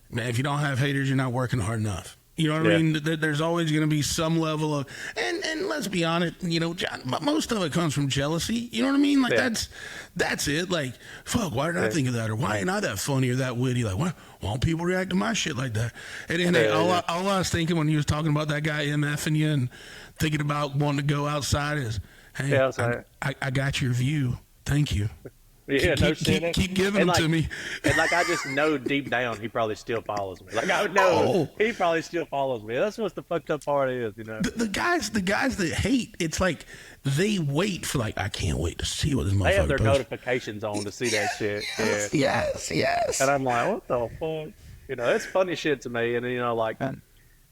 man, if you don't have haters, you're not working hard enough. You know what I mean? There's always going to be some level of, and let's be honest, you know, most of it comes from jealousy. You know what I mean? Like that's it. Like, fuck, why did I think of that? Or why ain't I that funny or that witty? Like, why don't people react to my shit like that? And all I was thinking when he was talking about that guy MFing you and thinking about wanting to go outside is, hey, I got your view. Thank you. Yeah, keep giving them to me. And like, I just know deep down he probably still follows me. Like, I know he probably still follows me. That's what the fucked up part is, you know. The guys that hate, it's like they wait for like, I can't wait to see what this motherfucker They have their posts. Notifications on to see that shit. Yeah. Yes. And I'm like, what the fuck? You know, it's funny shit to me. And you know, like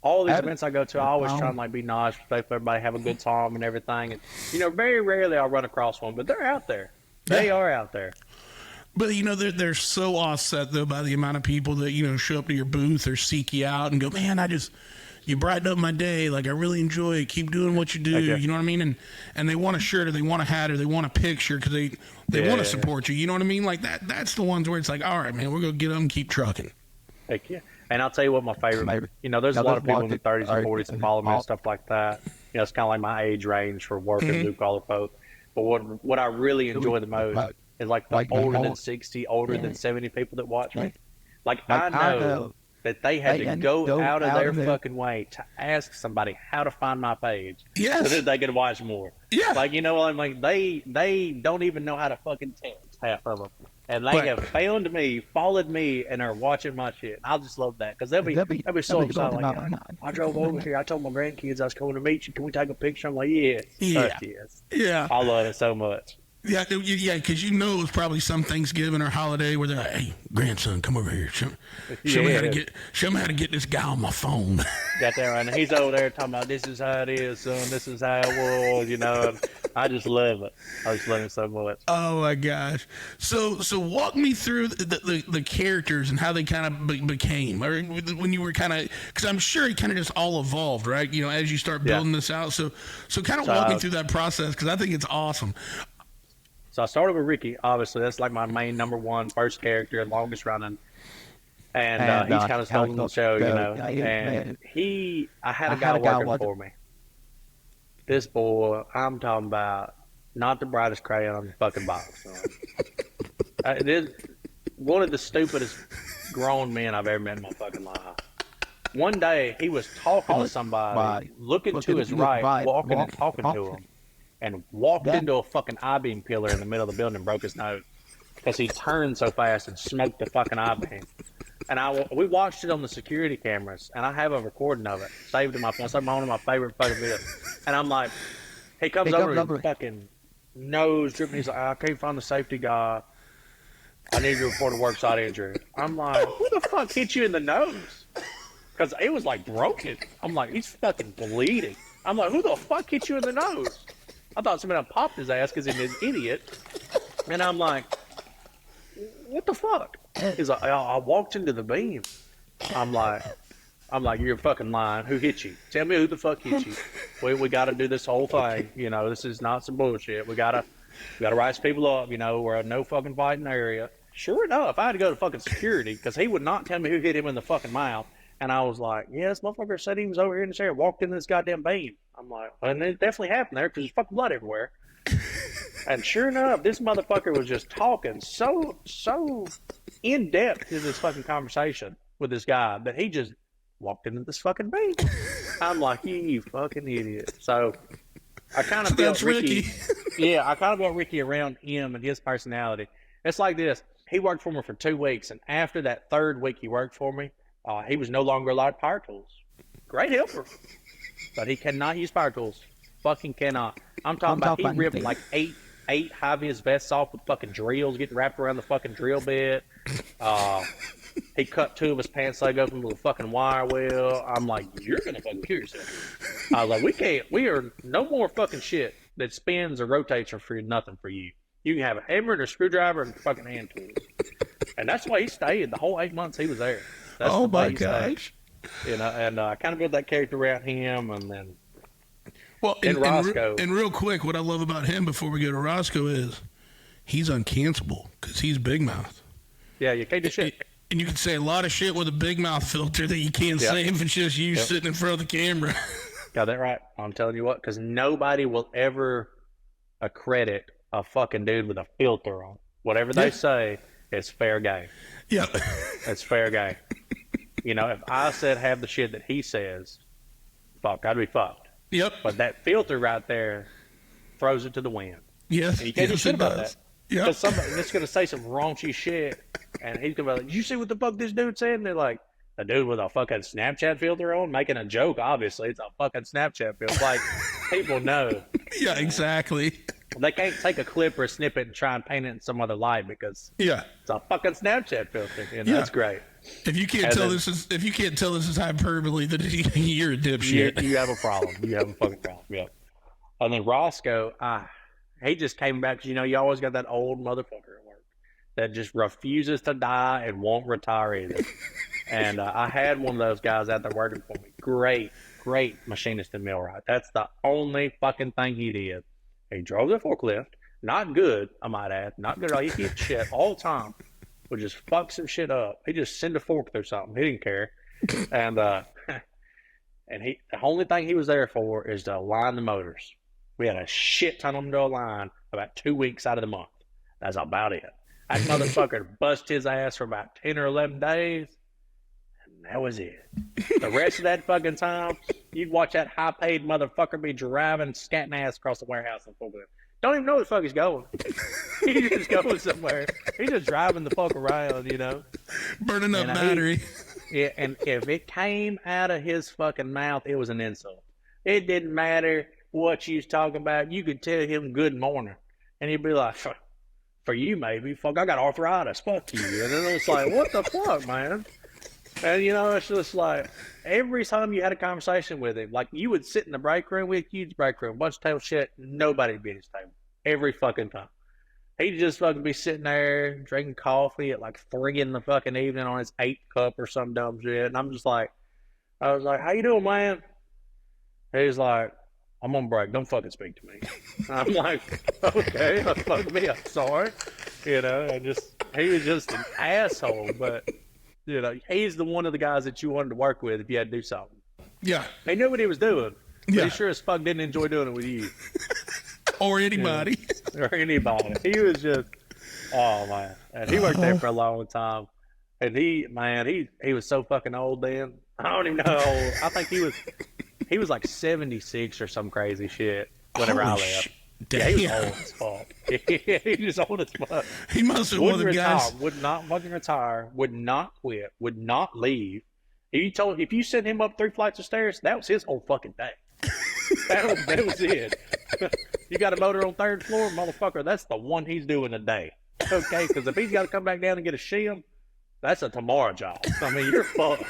all these events I go to, I always try and like be nice, respectful, everybody, have a good time and everything. And you know, very rarely I'll run across one, but they're out there. They are out there. But, you know, they're so offset, though, by the amount of people that, you know, show up to your booth or seek you out and go, man, you brightened up my day. Like, I really enjoy it. Keep doing what you do. Okay. You know what I mean? And they want a shirt or they want a hat or they want a picture because they want to support you. You know what I mean? Like, that's the ones where it's like, all right, man, we're going to get them and keep trucking. Heck yeah. And I'll tell you what my favorite, you know, there's a lot of people in the 30s and 40s that follow me and stuff like that. You know, it's kind of like my age range for working blue-collar folk. But what I really enjoy the most is like the older than 60, older than 70 people that watch me. Like I know that they had to go out of their fucking way to ask somebody how to find my page so that they could watch more. Yeah. Like, you know, I'm like, they don't even know how to fucking text, half of them. And they have found me, followed me, and are watching my shit. I just love that because they'll be so excited. Like, I drove over here. I told my grandkids I was coming to meet you. Can we take a picture? I'm like, yes. Yeah. I love it so much. Yeah, because you know it's probably some Thanksgiving or holiday where they're like, hey, grandson, come over here. Show me how to get this guy on my phone. Got that right. And he's over there talking about this is how it is, son. This is how it was, you know. I just love it. I just love it so much. Oh my gosh. So walk me through the characters and how they kind of became, or when you were kind of, because I'm sure it kind of just all evolved, right? You know, as you start building this out. So kind of walk me through that process because I think it's awesome. So I started with Ricky, obviously. That's like my main number one, first character, longest running. And he's kind of stolen the show, you know. And I had a guy working for me. This boy, I'm talking about not the brightest crayon on the fucking box. It is one of the stupidest grown men I've ever met in my fucking life. One day, he was talking to somebody, looking to his right, walking and talking to him. And walked into a fucking I-beam pillar in the middle of the building and broke his nose because he turned so fast and smoked the fucking I-beam. And we watched it on the security cameras, and I have a recording of it saved in my phone. It's like one of my favorite fucking videos. And I'm like, he comes over his fucking nose dripping. He's like, I can't find the safety guy. I need to report a worksite injury. I'm like, who the fuck hit you in the nose? Because it was like broken. I'm like, he's fucking bleeding. I'm like, who the fuck hit you in the nose? I thought somebody popped his ass because he's an idiot. And I'm like, what the fuck? He's like, I walked into the beam. I'm like, you're fucking lying. Who hit you? Tell me who the fuck hit you. We got to do this whole thing. You know, this is not some bullshit. We gotta rise people up. You know, we're a no fucking fighting area. Sure enough, I had to go to fucking security because he would not tell me who hit him in the fucking mouth. And I was like, yeah, this motherfucker said he was over here in the chair, walked into this goddamn beam. I'm like, and it definitely happened there because there's fucking blood everywhere. And sure enough, this motherfucker was just talking so in depth in this fucking conversation with this guy that he just walked into this fucking beam. I'm like, you fucking idiot. So I kind of built Ricky. Yeah, I kind of built Ricky around him and his personality. It's like this. He worked for me for 2 weeks, and after that third week he worked for me, he was no longer allowed power tools. Great helper. But he cannot use power tools. Fucking cannot. I'm talking about he ripped like eight high-vis vests off with fucking drills getting wrapped around the fucking drill bit. He cut 2 of his pants leg open with a fucking wire wheel. I'm like, you're gonna fucking kill yourself. I was like, we are no more fucking shit that spins or rotates for nothing for you. You can have a hammer and a screwdriver and fucking hand tools. And that's why he stayed the whole 8 months he was there. That's oh my gosh. You know, and I kind of built that character around him, and then Roscoe. And real quick, what I love about him before we go to Roscoe is he's uncancelable because he's big mouth. Yeah, you can't do shit. And you can say a lot of shit with a big mouth filter that you can't say if it's just you sitting in front of the camera. Got that right. I'm telling you what, because nobody will ever accredit a fucking dude with a filter on. Whatever they say, it's fair game. Yeah. It's fair game. You know, if I said have the shit that he says, fuck, I'd be fucked. Yep. But that filter right there throws it to the wind. Yes. And you can't do shit about that. Yeah. Because somebody's just going to say some raunchy shit, and he's going to be like, did you see what the fuck this dude said? And they're like, a dude with a fucking Snapchat filter on, making a joke, obviously. It's a fucking Snapchat filter. Like, people know. Yeah, exactly. They can't take a clip or a snippet and try and paint it in some other light because it's a fucking Snapchat filter. You know, that's great. If you can't tell this is hyperbole, then you're a dipshit. You have a problem. You have a fucking problem. Yeah. And then Roscoe, he just came back because, you know, you always got that old motherfucker at work that just refuses to die and won't retire either. And I had one of those guys out there working for me. Great machinist and millwright. That's the only fucking thing he did. He drove the forklift. Not good, I might add. Not good at all. He did shit all the time. Would just fuck some shit up. He just send a fork through something. He didn't care. And the only thing he was there for is to align the motors. We had a shit ton of them to align about 2 weeks out of the month. That's about it. That motherfucker bust his ass for about 10 or 11 days. And that was it. The rest of that fucking time, you'd watch that high-paid motherfucker be driving, scatting ass across the warehouse in forklift. Don't even know where the fuck he's going. He's just going somewhere. He's just driving the fuck around, you know. Burning up battery. And if it came out of his fucking mouth, it was an insult. It didn't matter what you was talking about. You could tell him good morning. And he'd be like, for you maybe, fuck, I got arthritis, fuck you. And then it's like, what the fuck, man? And, you know, it's just like, every time you had a conversation with him, like, you would sit in the break room, we had a huge break room, bunch of table shit, nobody would be at his table. Every fucking time. He'd just fucking be sitting there, drinking coffee at like 3 in the fucking evening on his 8th cup or some dumb shit. And I'm just like, I was like, how you doing, man? He's like, I'm on break. Don't fucking speak to me. I'm like, okay, fuck me. I'm sorry. You know, he was just an asshole. But, you know, he's the one of the guys that you wanted to work with if you had to do something. Yeah. He knew what he was doing. But he sure as fuck didn't enjoy doing it with you. Or anybody. Or anybody. He was just, oh, man. And he worked there for a long time. And he was so fucking old then. I don't even know how old. I think he was like 76 or some crazy shit whenever I left. Damn. Yeah, he was old as fuck. He was old as fuck. He must have one of the guys. Would not fucking retire, would not quit, would not leave. If you sent him up 3 flights of stairs, that was his whole fucking day. That was it. You got a motor on 3rd floor, motherfucker, that's the one he's doing a day. Okay, because if he's got to come back down and get a shim, that's a tomorrow job. I mean, you're fucked.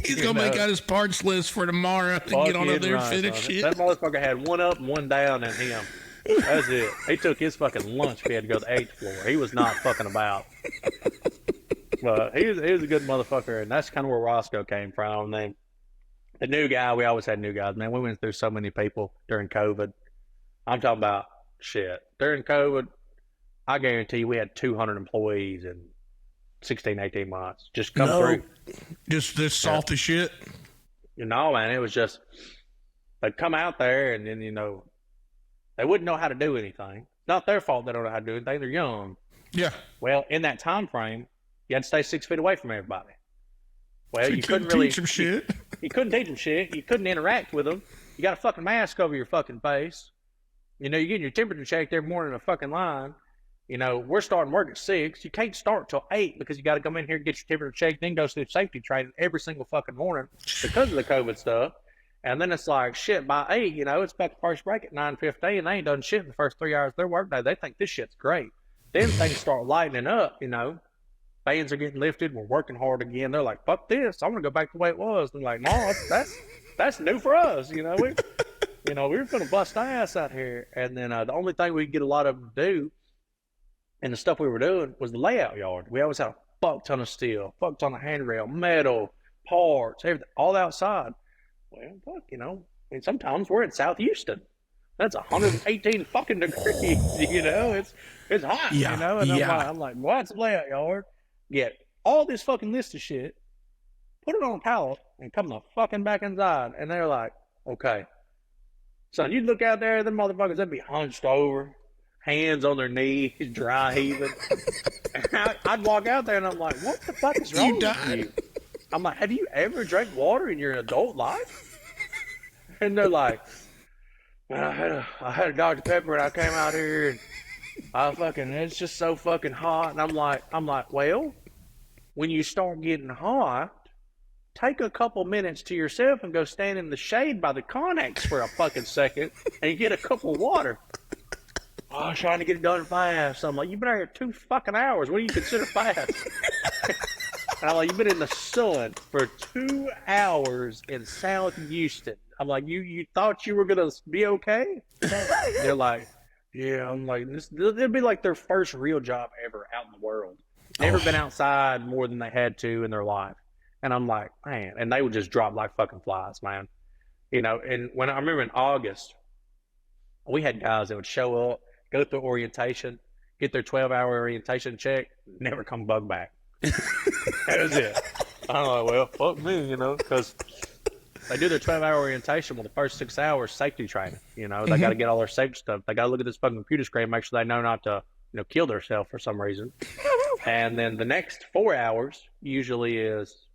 He's going to make out his parts list for tomorrow to get on up there and finish shit. That motherfucker had 1 up and 1 down in him. That's it. He took his fucking lunch if he had to go to the 8th floor. He was not fucking about. But he was a good motherfucker, and that's kind of where Roscoe came from. And then the new guy, we always had new guys. Man, we went through so many people during COVID. I'm talking about shit. During COVID, I guarantee you we had 200 employees in 16, 18 months. Just come through. Just this soft as shit? You know, man, it was just, they'd come out there and then, you know, they wouldn't know how to do anything. It's not their fault they don't know how to do anything. They're young. Yeah. Well, in that time frame, you had to stay 6 feet away from everybody. Well, so you couldn't really teach them shit. You couldn't teach them shit. You couldn't interact with them. You got a fucking mask over your fucking face. You know, you're getting your temperature checked every morning in a fucking line. You know, we're starting work at 6. You can't start till 8 because you got to come in here and get your temperature checked, then go through safety training every single fucking morning because of the COVID stuff. And then it's like, shit, by 8, you know, it's back to first break at 9:15. They ain't done shit in the first 3 hours of their workday. They think this shit's great. Then things start lightening up, you know. Fans are getting lifted. We're working hard again. They're like, fuck this. I want to go back to the way it was. They're like, no, that's new for us, you know. We were going to bust ass out here. And then the only thing we could get a lot of them to do, and the stuff we were doing, was the layout yard. We always had a fuck ton of steel, fuck ton of handrail, metal, parts, everything, all outside. Well, fuck, you know. I mean, sometimes we're in South Houston. That's 118 fucking degrees, you know. It's hot, Yeah, you know. And I'm like, well, it's a layout yard. Get all this fucking list of shit, put it on a pallet, and come the fucking back inside. And they're like, okay. Son, you'd look out there, them motherfuckers, they'd be hunched over, hands on their knees, dry heaving. And I'd walk out there and I'm like, what the fuck is wrong with you? I'm like, have you ever drank water in your adult life? And they're like, man, I had a Dr. Pepper and I came out here and it's just so fucking hot. And I'm like, well, when you start getting hot, take a couple minutes to yourself and go stand in the shade by the Connex for a fucking second and you get a cup of water. Oh, I was trying to get it done fast. So I'm like, you've been out here 2 fucking hours. What do you consider fast? And I'm like, you've been in the sun for 2 hours in South Houston. I'm like, you thought you were going to be okay? They're like, yeah. I'm like, it'll be like their first real job ever out in the world. Never been outside more than they had to in their life. And I'm like, man. And they would just drop like fucking flies, man. You know, and when I remember in August, we had guys that would show up, go through orientation, get their 12-hour orientation check, never come bug back. That was it. I'm like, well, fuck me, you know, because they do their 12-hour orientation. Well, the first 6 hours, safety training. You know, they got to get all their safety stuff. They got to look at this fucking computer screen, make sure they know not to, you know, kill themselves for some reason. And then the next 4 hours usually is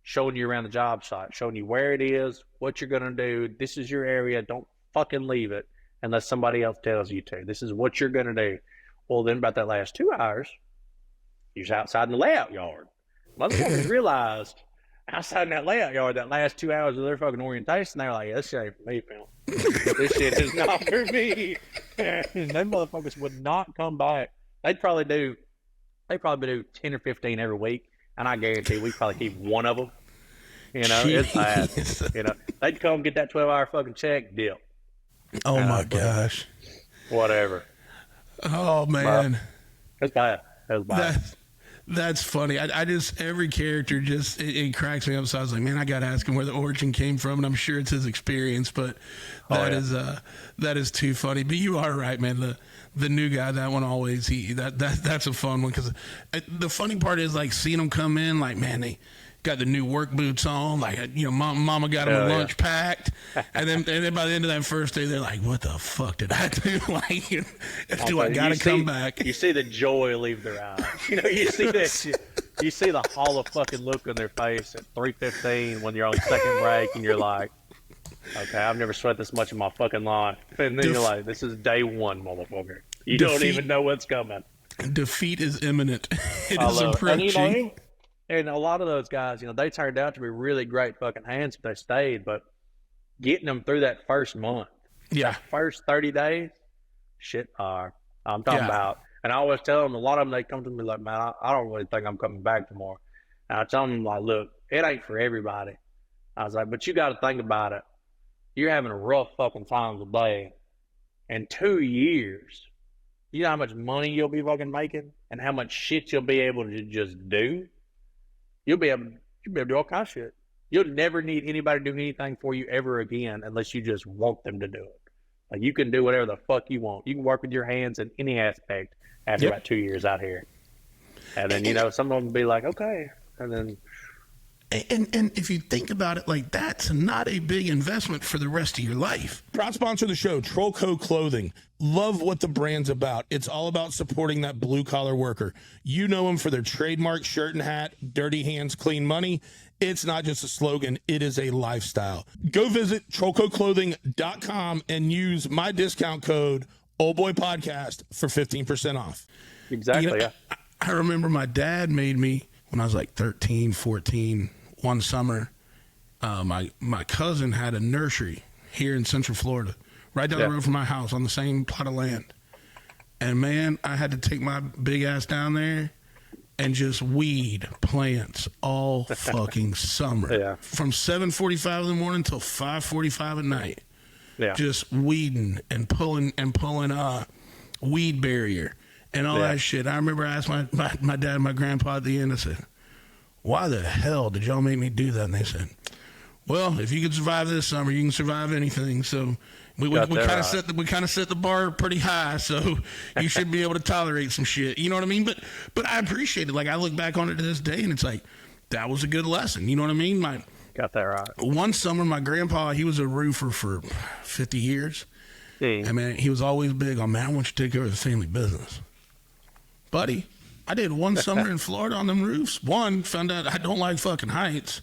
showing you around the job site, showing you where it is, what you're going to do. This is your area. Don't fucking leave it unless somebody else tells you to. This is what you're going to do. Well, then about that last 2 hours, you're outside in the layout yard. Motherfuckers realized outside in that layout yard, that last 2 hours of their fucking orientation, they're like, yeah, this shit ain't for me, Phil. This shit is not for me. And them motherfuckers would not come back. They'd probably do 10 or 15 every week, and I guarantee we'd probably keep one of them. You know, it's bad. You know, they'd come get that 12-hour fucking check, dip. Oh my gosh. Whatever. Oh man. It's bad. It's bad. That's funny. I just, every character just, it cracks me up. So I was like, man, I got to ask him where the origin came from. And I'm sure it's his experience, but that is too funny. But you are right, man. The new guy, that one always, that's a fun one. Cause the funny part is like seeing them come in, like, man, they got the new work boots on, like, you know, mama got them lunch packed. And then by the end of that first day, they're like, what the fuck did I do? Like, do I got to come back? You see the joy leave their eyes. You know, you see that. You see the hollow fucking look on their face at 3:15 when you're on second break and you're like, okay, I've never sweat this much in my fucking life. And then you're like, this is day one, motherfucker. You don't even know what's coming. Defeat is imminent. It is approaching. And, you know, and a lot of those guys, you know, they turned out to be really great fucking hands if they stayed, but getting them through that first month, that first 30 days, shit hard. I'm talking about. And I always tell them, a lot of them, they come to me like, man, I don't really think I'm coming back tomorrow. And I tell them, like, look, it ain't for everybody. I was like, but you got to think about it. You're having a rough fucking time today. In 2 years, you know how much money you'll be fucking making and how much shit you'll be able to just do? You'll be able to do all kinds of shit. You'll never need anybody doing anything for you ever again unless you just want them to do it. Like, you can do whatever the fuck you want. You can work with your hands in any aspect after about 2 years out here. And then, you know, some of them will be like, okay. And then... And if you think about it, like, that's not a big investment for the rest of your life. Proud sponsor of the show, Trollco Clothing. Love what the brand's about. It's all about supporting that blue-collar worker. You know them for their trademark shirt and hat, dirty hands, clean money. It's not just a slogan. It is a lifestyle. Go visit trollcoclothing.com and use my discount code, OldBoyPodcast, for 15% off. Exactly, you know, I remember my dad made me, when I was like 13, 14, one summer, my cousin had a nursery here in Central Florida, right down the road from my house on the same plot of land. And man, I had to take my big ass down there and just weed plants all fucking summer. Yeah. From 7:45 in the morning till 5:45 at night. Yeah. Just weeding and pulling weed barrier and all that shit. I remember I asked my dad and my grandpa at the end, I said, why the hell did y'all make me do that? And they said, well, if you could survive this summer, you can survive anything. So we kind of set the bar pretty high, so you should be able to tolerate some shit. You know what I mean? But I appreciate it. Like, I look back on it to this day, and it's like, that was a good lesson. You know what I mean? Got that right. One summer, my grandpa, he was a roofer for 50 years. And man, he was always big on, man, I want you to take care of the family business. Buddy, I did one summer in Florida on them roofs. One, found out I don't like fucking heights.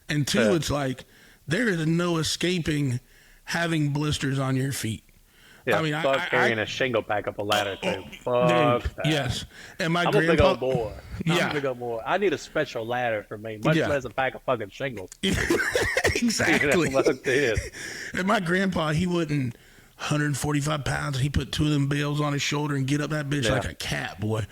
And two, it's like, there is no escaping having blisters on your feet. Yeah, I mean, fuck carrying a shingle pack up a ladder, too. Fuck that. Yes. And my I'm grandpa... a big old boy. Yeah. I'm a big old boy. I need a special ladder for me, much less a pack of fucking shingles. Exactly. Fuck this. And my grandpa, he wouldn't... 145 pounds, and he put two of them bales on his shoulder and get up that bitch like a cat, boy.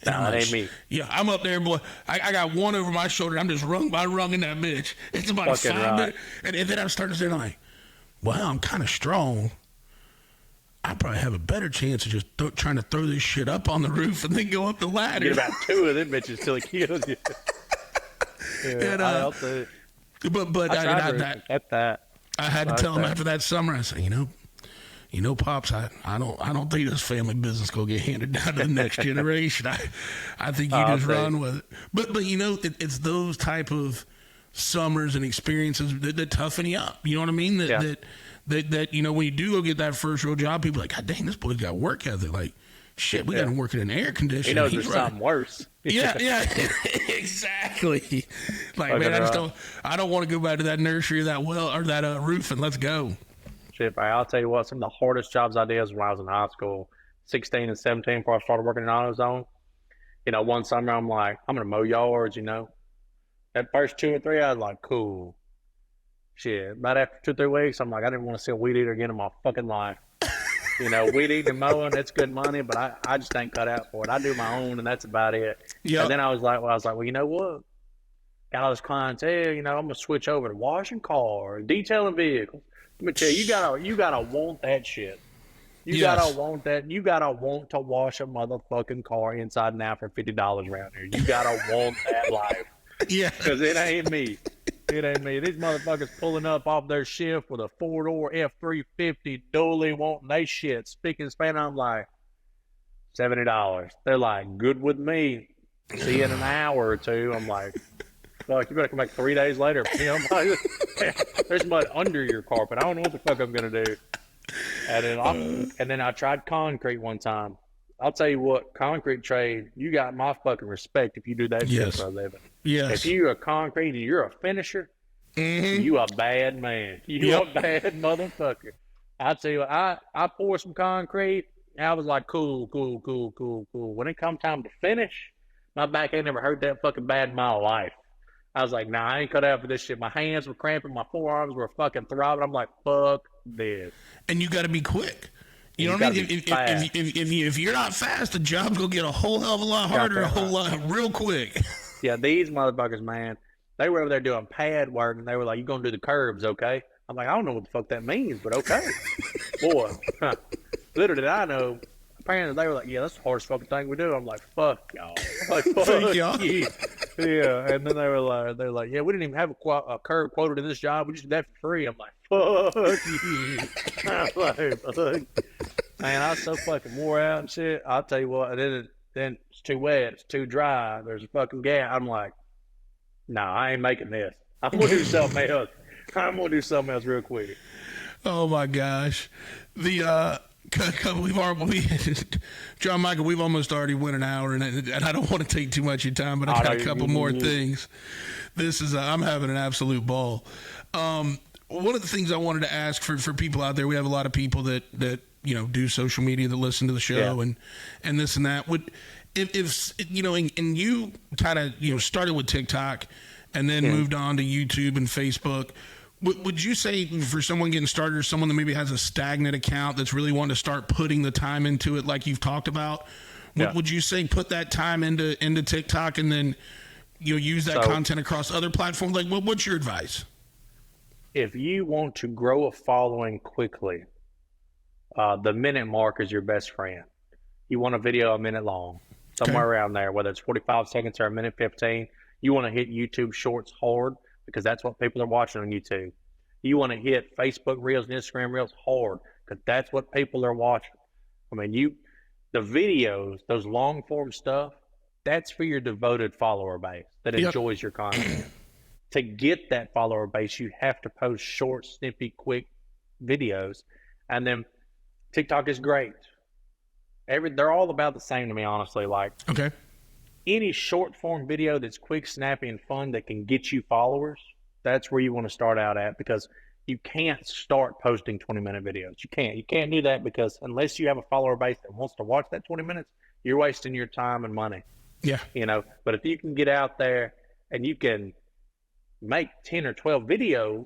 And Nah, that ain't me. Yeah, I'm up there, boy. I got one over my shoulder. I'm just rung by rung in that bitch. It's about Fucking 5 minutes. And then I'm starting to say, like, well, I'm kind of strong. I probably have a better chance of just trying to throw this shit up on the roof and then go up the ladder. Get about two of them bitches till it kills you. And, I helped it. But I had to tell him after that summer, I said, you know, Pops, I don't think this family business gonna get handed down to the next generation. I think you just run with it. But you know, it's those type of summers and experiences that toughen you up. You know what I mean? That you know, when you do go get that first real job, people are like, God dang, this boy's got work ethic. Like, shit, we got him working in air conditioning. He knows there's something worse. Yeah, exactly. Like, man, I don't want to go back to that nursery or that well or that roof and let's go. Shit, bro, I'll tell you what, some of the hardest jobs I did was when I was in high school, 16 and 17, before I started working in AutoZone. You know, one summer I'm like, I'm going to mow yards, you know. That first 2 or 3, I was like, cool. Shit, about after 2 or 3 weeks, I'm like, I didn't want to see a weed eater again in my fucking life. You know, weed eating and mowing, that's good money, but I just ain't cut out for it. I do my own, and that's about it. Yep. And then I was like, well, you know what? Got all this clientele, you know, I'm going to switch over to washing cars, detailing vehicles. Let me tell you, you gotta want that shit. You gotta want that. You gotta want to wash a motherfucking car inside and out for $50 around here. You gotta want that life. Yeah. Because it ain't me. It ain't me. These motherfuckers pulling up off their shift with a 4-door F-350 dually wanting they shit. Speaking Spanish, I'm like, $70. They're like, good with me. See you in an hour or two. I'm like, fuck, you better come back 3 days later. You know, there's mud under your carpet. I don't know what the fuck I'm gonna do. And then I tried concrete one time. I'll tell you what, concrete trade, you got my fucking respect if you do that shit for a living. Yes. If you're a concrete and you're a finisher, you a bad man. You a bad motherfucker. I'll tell you what, I poured some concrete, and I was like, cool. When it come time to finish, my back ain't never hurt that fucking bad in my life. I was like, nah, I ain't cut out for this shit. My hands were cramping. My forearms were fucking throbbing. I'm like, fuck this. And you got to be quick. You know what I mean? If you're not fast, the job's going to get a whole hell of a lot harder, a whole lot real quick. Yeah, these motherfuckers, man, they were over there doing pad work, and they were like, you going to do the curbs, okay? I'm like, I don't know what the fuck that means, but okay. Boy, little did I know. Apparently, they were like, yeah, that's the hardest fucking thing we do. I'm like, fuck y'all. Like, fuck y'all. Yeah, and then they were like, yeah, we didn't even have a curb quoted in this job. We just did that for free. I'm like, fuck you. I'm like, fuck. Man, I was so fucking wore out and shit. I'll tell you what, then it's too wet, it's too dry, there's a fucking gap. I'm like, nah, I ain't making this. I'm going to do something else. I'm going to do something else real quick. Oh, my gosh. John Micheal, we've almost already went an hour, and I don't want to take too much of your time, but I got a couple more things. This is I'm having an absolute ball. One of the things I wanted to ask for people out there, we have a lot of people that you know do social media, that listen to the show, and this and that. Would if you know, and you kind of started with TikTok, and then moved on to YouTube and Facebook. Would you say for someone getting started, or someone that maybe has a stagnant account that's really wanting to start putting the time into it, like you've talked about, would you say put that time into TikTok and then use that content across other platforms? Like, what's your advice? If you want to grow a following quickly, the minute mark is your best friend. You want a video a minute long, somewhere around there, whether it's 45 seconds or a minute 15. You want to hit YouTube Shorts hard because that's what people are watching on YouTube. You want to hit Facebook Reels and Instagram Reels hard because that's what people are watching. I mean, the videos, those long form stuff, that's for your devoted follower base that enjoys your content. To get that follower base, you have to post short, snippy, quick videos. And then TikTok is great. They're all about the same to me, honestly. Like, any short form video that's quick, snappy, and fun that can get you followers, that's where you want to start out at, because you can't start posting 20-minute videos. You can't do that, because unless you have a follower base that wants to watch that 20 minutes, you're wasting your time and money. Yeah. But if you can get out there and you can make 10 or 12 videos,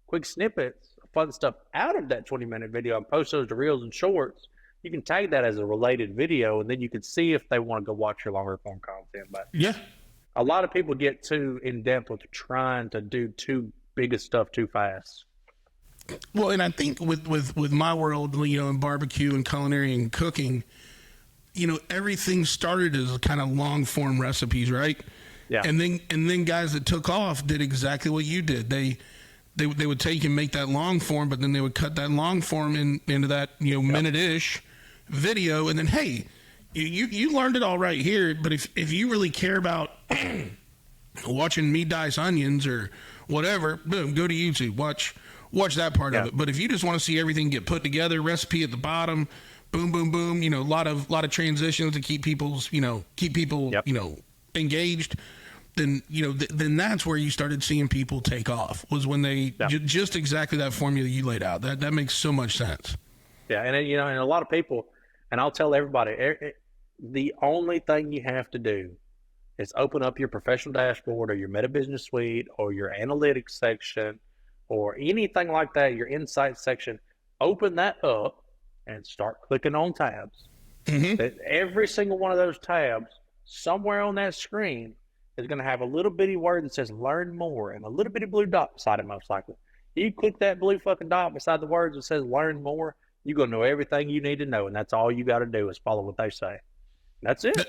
quick snippets, fun stuff out of that 20-minute video and post those to Reels and Shorts, you can tag that as a related video, and then you can see if they want to go watch your longer form content. But a lot of people get too in depth with trying to do too big of stuff too fast. Well, and I think with my world, in barbecue and culinary and cooking, everything started as kind of long form recipes, right? Yeah. And then guys that took off did exactly what you did. They would take and make that long form, but then they would cut that long form into that minute-ish video, and then hey, you learned it all right here. But if you really care about watching me dice onions or whatever, boom, go to YouTube, watch that part of it. But if you just want to see everything get put together, recipe at the bottom, boom, boom, boom, a lot of transitions to keep people engaged, then then that's where you started seeing people take off, was when they just exactly that formula you laid out. That makes so much sense. Yeah, and and a lot of people, and I'll tell everybody, the only thing you have to do is open up your professional dashboard or your Meta Business Suite or your analytics section or anything like that, your insights section. Open that up and start clicking on tabs. Every single one of those tabs, somewhere on that screen, is going to have a little bitty word that says learn more and a little bitty blue dot beside it, most likely. You click that blue fucking dot beside the words that says learn more, you're going to know everything you need to know, and that's all you got to do is follow what they say. That's it.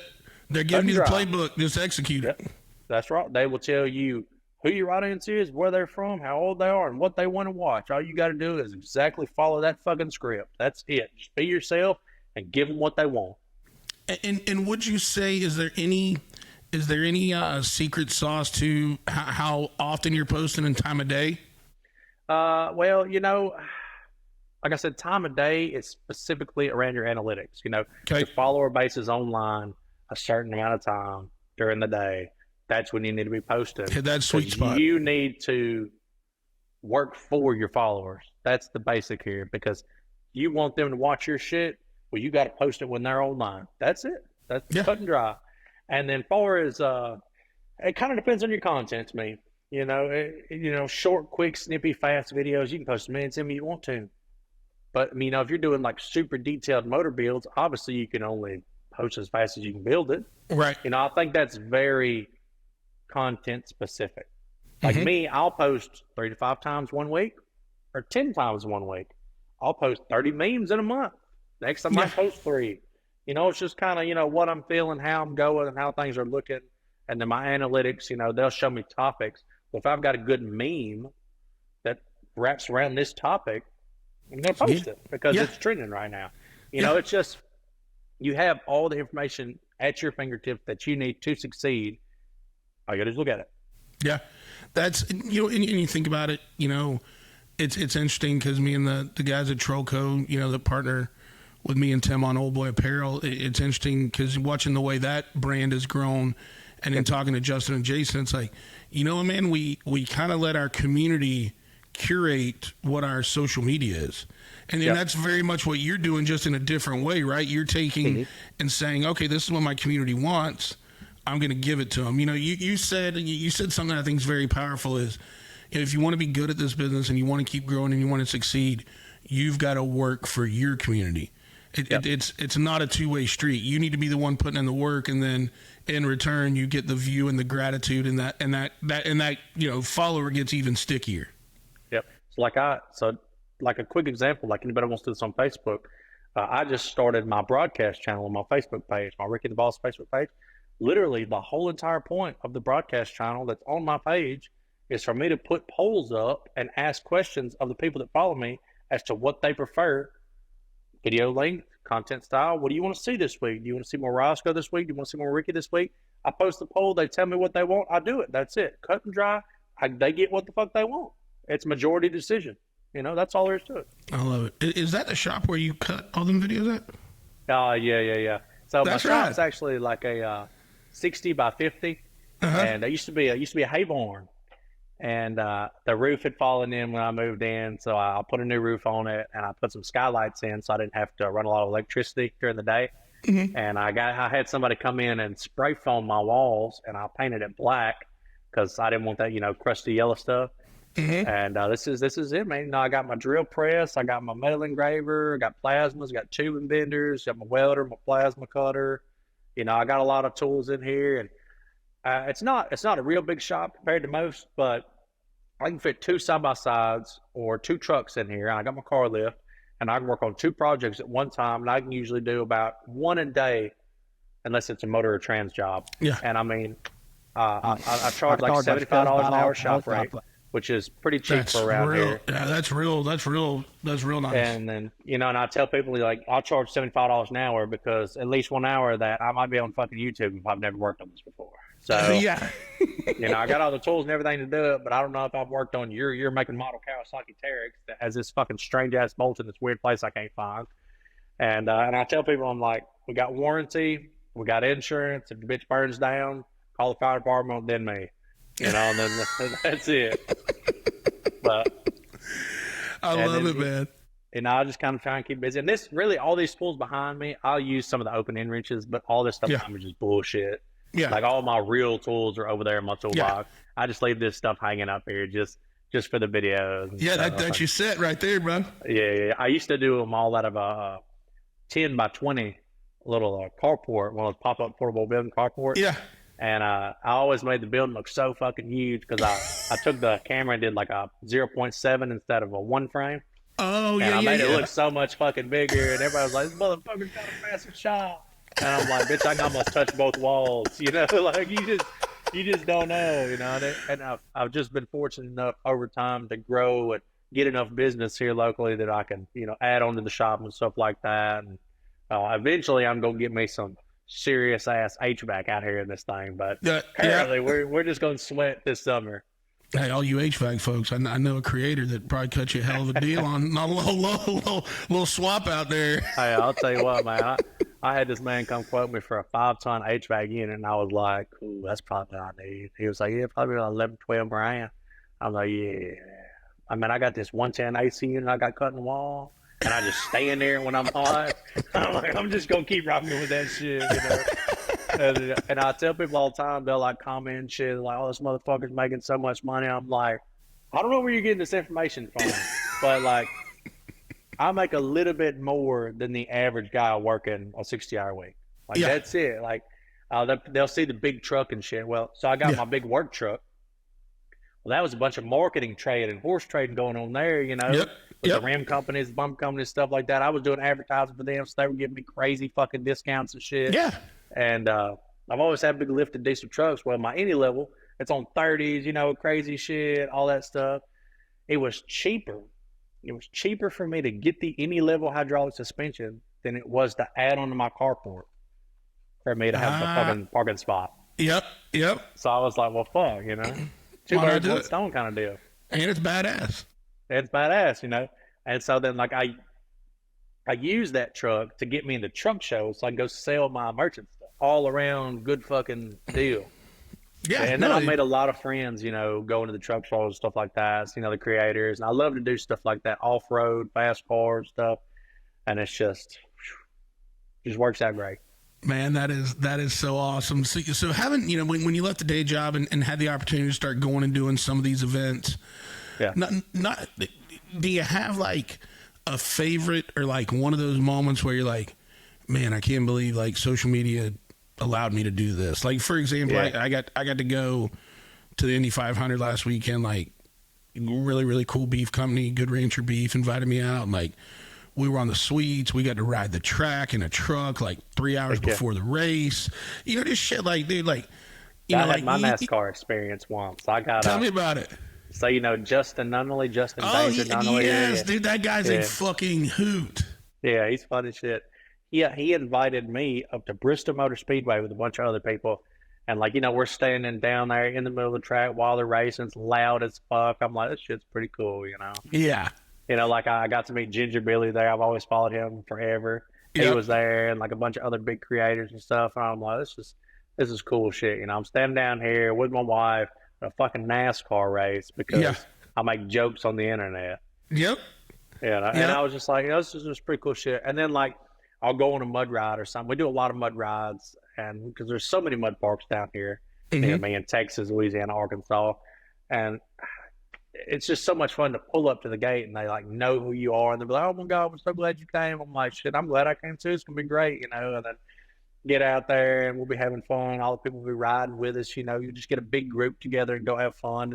They're giving you the playbook. Just execute it. That's right. They will tell you who your audience is, where they're from, how old they are, and what they want to watch. All you got to do is exactly follow that fucking script. That's it. Just be yourself and give them what they want. And would you say, is there any secret sauce to how often you're posting and time of day? Well, like I said, time of day is specifically around your analytics. Your follower base is online a certain amount of time during the day. That's when you need to be posting. Hit that sweet spot. You need to work for your followers. That's the basic here, because you want them to watch your shit. Well, you got to post it when they're online. That's it. That's cut and dry. And then far as it kind of depends on your content to me. Short, quick, snippy, fast videos, you can post as many as you want to. But if you're doing like super detailed motor builds, obviously you can only post as fast as you can build it. Right. I think that's very content specific. Like me, I'll post 3 to 5 times one week or 10 times one week. I'll post 30 memes in a month. Next time I post 3. It's just kind of, what I'm feeling, how I'm going, and how things are looking. And then my analytics, they'll show me topics. Well, if I've got a good meme that wraps around this topic, I'm going to post it because it's trending right now. It's just, you have all the information at your fingertips that you need to succeed. All you got to do is look at it. Yeah. That's, and you think about it, it's interesting because me and the guys at Trollco, that partner with me and Tim on Old Boy Apparel, it's interesting because watching the way that brand has grown, and then talking to Justin and Jason, it's like, man, we kind of let our community curate what our social media is. And then that's very much what you're doing, just in a different way, right? You're taking and saying, okay, this is what my community wants. I'm going to give it to them. You said something I think is very powerful is, if you want to be good at this business and you want to keep growing and you want to succeed, you've got to work for your community. It's not a two-way street. You need to be the one putting in the work, and then in return you get the view and the gratitude, and that follower gets even stickier. Yep. So like a quick example, like anybody wants to do this on Facebook, I just started my broadcast channel on my Facebook page, my Ricky the Boss Facebook page. Literally, the whole entire point of the broadcast channel that's on my page is for me to put polls up and ask questions of the people that follow me as to what they prefer. Video length, content style. What do you want to see this week? Do you want to see more Roscoe this week? Do you want to see more Ricky this week? I post the poll. They tell me what they want. I do it. That's it. Cut and dry. They get what the fuck they want. It's majority decision. That's all there is to it. I love it. Is that the shop where you cut all them videos at? Yeah. So That's my shop's right. actually like a 60 by 50, and it used to be a hay barn. And the roof had fallen in when I moved in, so I put a new roof on it, and I put some skylights in so I didn't have to run a lot of electricity during the day. Mm-hmm. And I had somebody come in and spray foam my walls, and I painted it black because I didn't want that crusty yellow stuff. Mm-hmm. And this is it, man. I got my drill press, I got my metal engraver, I got plasmas, I got tubing benders, got my welder, my plasma cutter. I got a lot of tools in here, and it's not a real big shop compared to most, but I can fit 2 side-by-sides or 2 trucks in here. I got my car lift, and I can work on 2 projects at one time, and I can usually do about 1 a day, unless it's a motor or trans job. Yeah. And I mean, I charge like $75 an hour shop rate, which is pretty cheap for around here. Yeah, that's real nice. And then, and I tell people, like, I'll charge $75 an hour because at least 1 hour of that I might be on fucking YouTube if I've never worked on this before. So, yeah. I got all the tools and everything to do it, but I don't know if I've worked on you're making model Kawasaki Terex that has this fucking strange ass bolt in this weird place I can't find. And I tell people, I'm like, we got warranty, we got insurance. If the bitch burns down, call the fire department, then me. And then that's it. But I love it, man. And I just kind of try and keep busy. And this really, all these tools behind me, I'll use some of the open end wrenches, but all this stuff behind me is just bullshit. Yeah. Like all my real tools are over there in my toolbox. Yeah. I just leave this stuff hanging up here just for the videos. Yeah, that's your set right there, bro. Yeah. I used to do them all out of a 10 by 20 little carport, one of those pop-up portable building carports. Yeah. And I always made the building look so fucking huge because I took the camera and did like a 0.7 instead of a 1 frame. Oh, yeah, and I yeah, made it look so much fucking bigger, and everybody was like, this motherfucker's got a massive shop. And I'm like, bitch, I can almost touch both walls, like you just don't know, and I've just been fortunate enough over time to grow and get enough business here locally that I can, add on to the shop and stuff like that. And eventually I'm going to get me some serious ass HVAC out here in this thing, but apparently we're just going to sweat this summer. Hey, all you HVAC folks, I know a creator that probably cut you a hell of a deal on a little swap out there. Hey, I'll tell you what, man. I had this man come quote me for a 5-ton HVAC unit, and I was like, ooh, that's probably what I need. He was like, yeah, probably like 11, 12 grand. I'm like, yeah. I mean, I got this 110 AC unit I got cut in the wall, and I just stay in there when I'm hot. I'm like, I'm just going to keep rocking with that shit, And I tell people all the time, they'll like comment and shit, like, oh, this motherfucker's making so much money. I'm like, I don't know where you're getting this information from, but like, I make a little bit more than the average guy working a 60-hour week. Like, that's it. Like, they'll see the big truck and shit. Well, so I got my big work truck. Well, that was a bunch of marketing trade and horse trading going on there, with the rim companies, bump companies, stuff like that. I was doing advertising for them, so they were giving me crazy fucking discounts and shit. Yeah. And I've always had big lifted diesel trucks. Well, my Indy level, it's on 30s, crazy shit, all that stuff. It was cheaper. It was cheaper for me to get the Indy level hydraulic suspension than it was to add onto my carport for me to have a fucking parking spot. Yep. So I was like, well, fuck, 2 birds, 1 stone kind of deal. And it's badass. It's badass, And so then, like, I use that truck to get me into truck shows so I can go sell my merchant stuff. All around good fucking deal. Yeah. And then I made a lot of friends, going to the truck shows and stuff like that. So, the creators. And I love to do stuff like that, off-road, fast cars stuff. And it's just works out great. Man, that is so awesome. So having, when you left the day job and had the opportunity to start going and doing some of these events, Yeah. not do you have like a favorite or like one of those moments where you're like, man, I can't believe like social media allowed me to do this. Like for example, Yeah. I got to go to the Indy 500 last weekend. Like really, really cool beef company, Good Rancher Beef, invited me out. And like we were on the suites. We got to ride the track in a truck like 3 hours before the race. Just shit like, dude, like, I had my NASCAR experience once. I got tell me about it. So Justin Danger Nunnally. Yes, dude, that guy's a fucking hoot. Yeah, he's fun as shit. Yeah, he invited me up to Bristol Motor Speedway with a bunch of other people. And we're standing down there in the middle of the track while they're racing. It's loud as fuck. I'm like, this shit's pretty cool, Yeah. I got to meet Ginger Billy there. I've always followed him forever. He was there, and like a bunch of other big creators and stuff. And I'm like, this is cool shit. I'm standing down here with my wife at a fucking NASCAR race because I make jokes on the internet. Yep. And I was just like, this is pretty cool shit. And then I'll go on a mud ride or something. We do a lot of mud rides, and because there's so many mud parks down here near me in Texas, Louisiana, Arkansas, and it's just so much fun to pull up to the gate and they know who you are, and they'll be like, oh my God, we're so glad you came. I'm like, shit, I'm glad I came too. It's gonna be great, and then get out there and we'll be having fun. All the people will be riding with us, you just get a big group together and go have fun.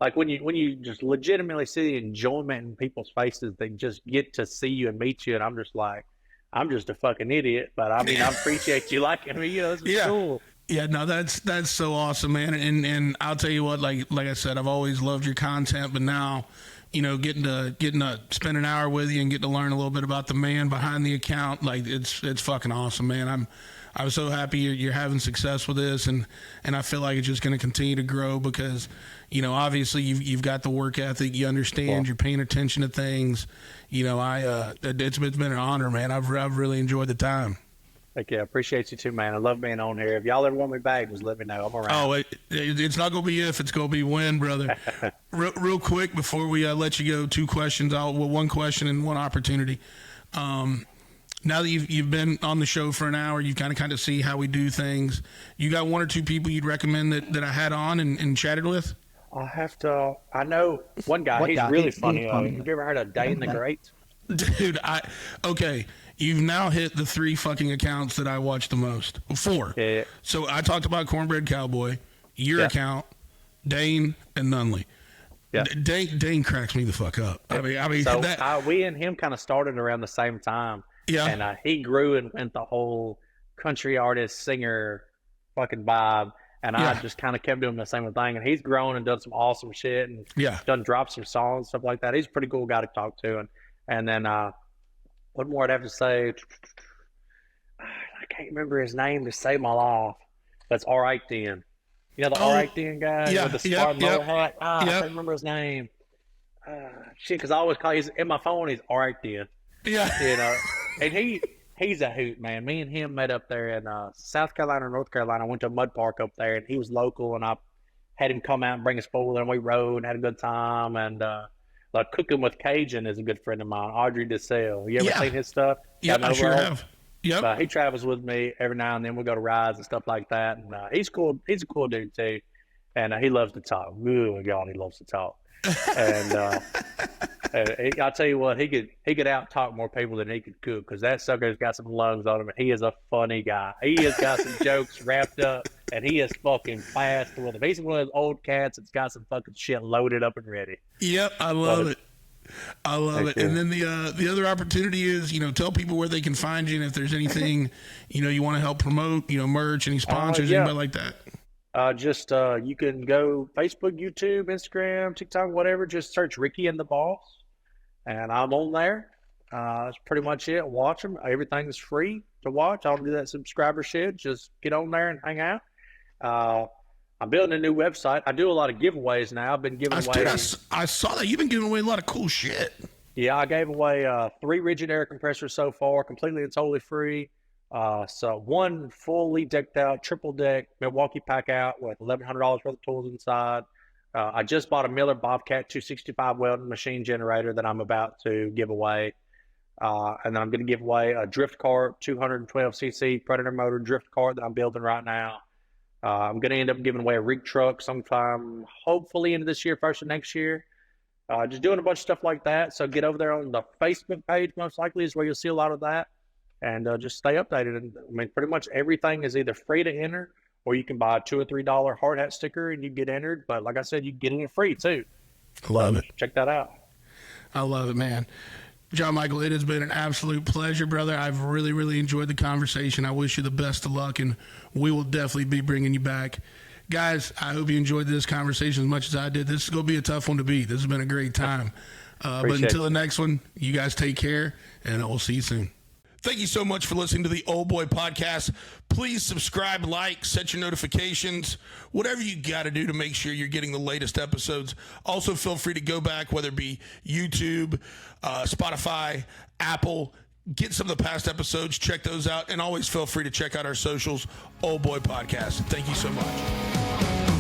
Like when you just legitimately see the enjoyment in people's faces, they just get to see you and meet you, and I'm just like, I'm just a fucking idiot, but I mean, I appreciate you liking me. This is cool. Yeah, no, that's so awesome, man. And I'll tell you what, like I said, I've always loved your content, but now, getting to spend an hour with you and get to learn a little bit about the man behind the account, like it's fucking awesome, man. I'm so happy you're having success with this, and I feel like it's just going to continue to grow because, obviously you've got the work ethic, you understand, you're paying attention to things. It's been an honor, man. I've really enjoyed the time. Thank you. I appreciate you too, man. I love being on here. If y'all ever want me back, just let me know. I'm around. Oh, it's not going to be if, it's going to be when, brother. real quick before we let you go, two questions. One question and one opportunity. Now that you've been on the show for an hour, you kind of see how we do things. You got one or two people you'd recommend that I had on and chatted with? I know one guy. He's really funny. Have you ever heard of Day in the Great? Dude, okay. You've now hit the 3 fucking accounts that I watch the most. 4. Yeah. So I talked about Cornbread Cowboy, your account, Dane, and Nunley. Yeah. Dane cracks me the fuck up. I mean, so we and him kind of started around the same time. Yeah. And he grew and went the whole country artist, singer fucking vibe. And I just kind of kept doing the same thing. And he's grown and done some awesome shit and done dropped some songs, stuff like that. He's a pretty cool guy to talk to. And then what more I'd have to say? I can't remember his name to save my life. That's All Right Then. The All Right Then guy with the smart mower hat? I can't remember his name. Shit, because I always call he's in my phone. He's All Right Then. Yeah. And he's a hoot, man. Me and him met up there in South Carolina or North Carolina. I went to a mud park up there, and he was local, and I had him come out and bring a spoiler, and we rode and had a good time. And Cooking with Cajun is a good friend of mine, Audrey DeSalle. You ever seen his stuff? Yeah, I sure have. Yep. He travels with me every now and then. We go to rides and stuff like that. And he's cool. He's a cool dude too. And he loves to talk. Oh God, he loves to talk. And I'll tell you what, he could out talk more people than he could cook, because that sucker's got some lungs on him, and he is a funny guy. He has got some jokes wrapped up, and he is fucking fast with him. He's one of those old cats that's got some fucking shit loaded up and ready. Yep, I love it. I love it. And then the other opportunity is, tell people where they can find you, and if there's anything, you want to help promote, merch, any sponsors, anybody like that. You can go Facebook, YouTube, Instagram, TikTok, whatever. Just search Ricky and the Boss, and I'm on there. That's pretty much it. Watch them. Everything's free to watch. I don't do that subscriber shit. Just get on there and hang out. I'm building a new website. I do a lot of giveaways now. I've been giving away. I saw that. You've been giving away a lot of cool shit. Yeah, I gave away 3 rigid air compressors so far, completely and totally free. So 1 fully decked out triple deck Milwaukee pack out with $1,100 worth of tools inside. I just bought a Miller Bobcat 265 welding machine generator that I'm about to give away. And then I'm going to give away a drift cart, 212cc Predator motor drift cart that I'm building right now. I'm going to end up giving away a rig truck sometime, hopefully into this year, first of next year. Just doing a bunch of stuff like that. So get over there on the Facebook page, most likely is where you'll see a lot of that. And just stay updated. And I mean, pretty much everything is either free to enter, or you can buy a $2 or $3 hard hat sticker and you get entered. But like I said, you can get in it free too. Love it. Check that out. I love it, man. John Micheal, it has been an absolute pleasure, brother. I've really, really enjoyed the conversation. I wish you the best of luck, and we will definitely be bringing you back. Guys, I hope you enjoyed this conversation as much as I did. This is going to be a tough one to beat. This has been a great time. But until the next one, you guys take care, and we'll see you soon. Thank you so much for listening to the Old Boy Podcast. Please subscribe, like, set your notifications, whatever you got to do to make sure you're getting the latest episodes. Also, feel free to go back, whether it be YouTube, Spotify, Apple. Get some of the past episodes, check those out, and always feel free to check out our socials, Old Boy Podcast. Thank you so much.